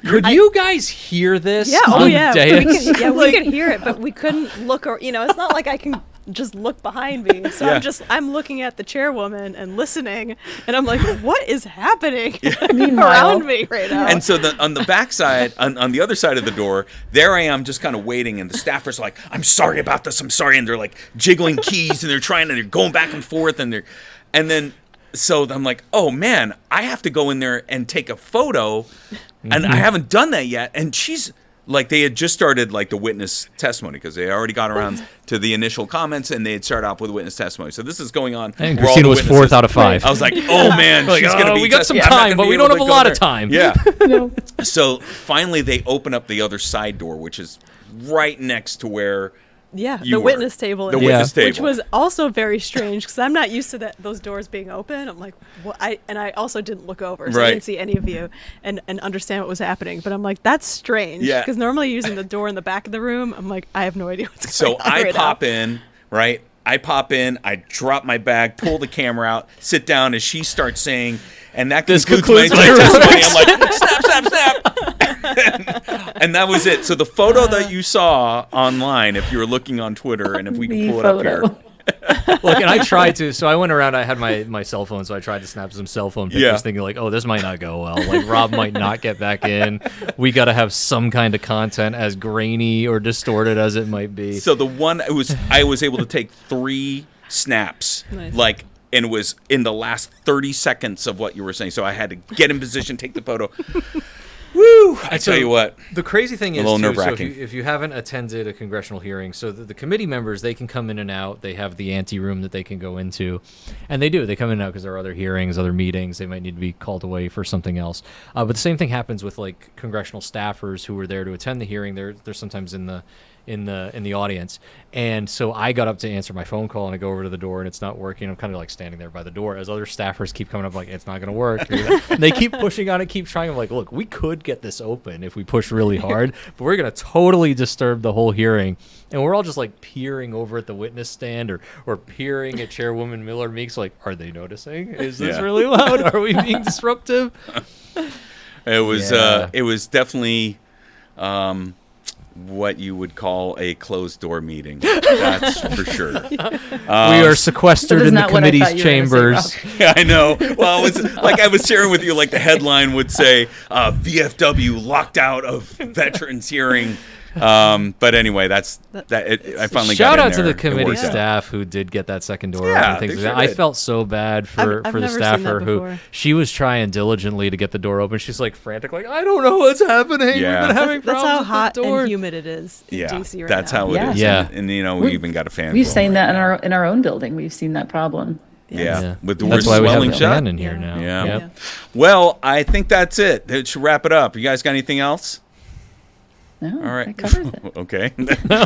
Could you guys hear this? Yeah, on we dais? we could hear it, but we couldn't look, or it's not like I can just look behind me. So I'm looking at the chairwoman and listening, and I'm like, what is happening around me right now? And so on the backside, on the other side of the door, there I am just kind of waiting, and the staffers are like, I'm sorry about this, I'm sorry, and they're like jiggling keys, and they're going back and forth, so I'm like, oh man, I have to go in there and take a photo, and I haven't done that yet. And she's like, they had just started like the witness testimony because they already got around to the initial comments, and they had started off with witness testimony. So this is going on. And Kristina was 4th out of 5. I was like, oh man, she's gonna be. We got some time, but we don't have a lot of time. Yeah. So finally, they open up the other side door, which is right next to where. The witness table. Witness table. Which was also very strange because I'm not used to those doors being open. I'm like, what? I also didn't look over, so I didn't see any of you and understand what was happening. But I'm like, that's strange. Yeah. Because normally using the door in the back of the room, I'm like, I have no idea what's going on. So I right pop now. in, right? I pop in, I drop my bag, pull the camera out, sit down as she starts saying, and that concludes my testimony. I'm like, snap. And that was it. So the photo that you saw online, if you were looking on Twitter, and if we can pull it up here. Look, and I tried to. So I went around. I had my cell phone, so I tried to snap some cell phone pictures, thinking like, "Oh, this might not go well. Like Rob might not get back in. We got to have some kind of content, as grainy or distorted as it might be." So I was able to take 3 snaps, Nice. and it was in the last 30 seconds of what you were saying. So I had to get in position, take the photo. Woo! I tell you what. The crazy thing is, little too, so nerve-wracking. if you haven't attended a congressional hearing, so the committee members, they can come in and out. They have the ante room that they can go into. And they do. They come in and out because there are other hearings, other meetings. They might need to be called away for something else. But the same thing happens with, like, congressional staffers who were there to attend the hearing. They're sometimes in in the audience. And so I got up to answer my phone call, and I go over to the door, and it's not working. I'm kind of like standing there by the door as other staffers keep coming up like, it's not going to work. And they keep pushing on it, keep trying. I'm like, look, we could get this open if we push really hard, but we're going to totally disturb the whole hearing. And we're all just like peering over at the witness stand or peering at Chairwoman Miller Meeks like, are they noticing? Is this really loud? Are we being disruptive? It was definitely what you would call a closed door meeting. That's for sure. We are sequestered in the committee's chambers. Yeah, I know. Well, it's like I was sharing with you, like the headline would say, VFW locked out of veterans hearing. But anyway, I finally shout got in out to there. the committee staff who did get that second door. Yeah, and things they like that. sure I did. felt so bad for I've the never seen staffer that who before. she was trying diligently to get the door open. She's like frantic, like, I don't know what's happening. Yeah. We've been having That's how problems hot with the door. and humid it is in DC right that's now. how it is. Yeah. And we even got a fan. We've blowing seen that right in our own building. We've seen that problem. Yeah. With the That's doors why we have swelling a shut. fan in here now. Yeah. Yep. Well, I think that's it. That should wrap it up. You guys got anything else? No, All right. that covers it. Okay.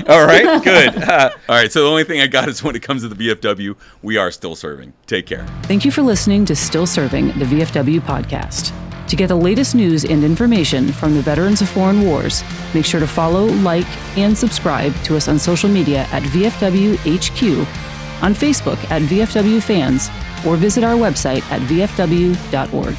All right. Good. All right. So the only thing I got is when it comes to the VFW, we are still serving. Take care. Thank you for listening to Still Serving, the VFW podcast. To get the latest news and information from the veterans of foreign wars, make sure to follow, like, and subscribe to us on social media at VFW HQ, on Facebook at VFW Fans, or visit our website at vfw.org.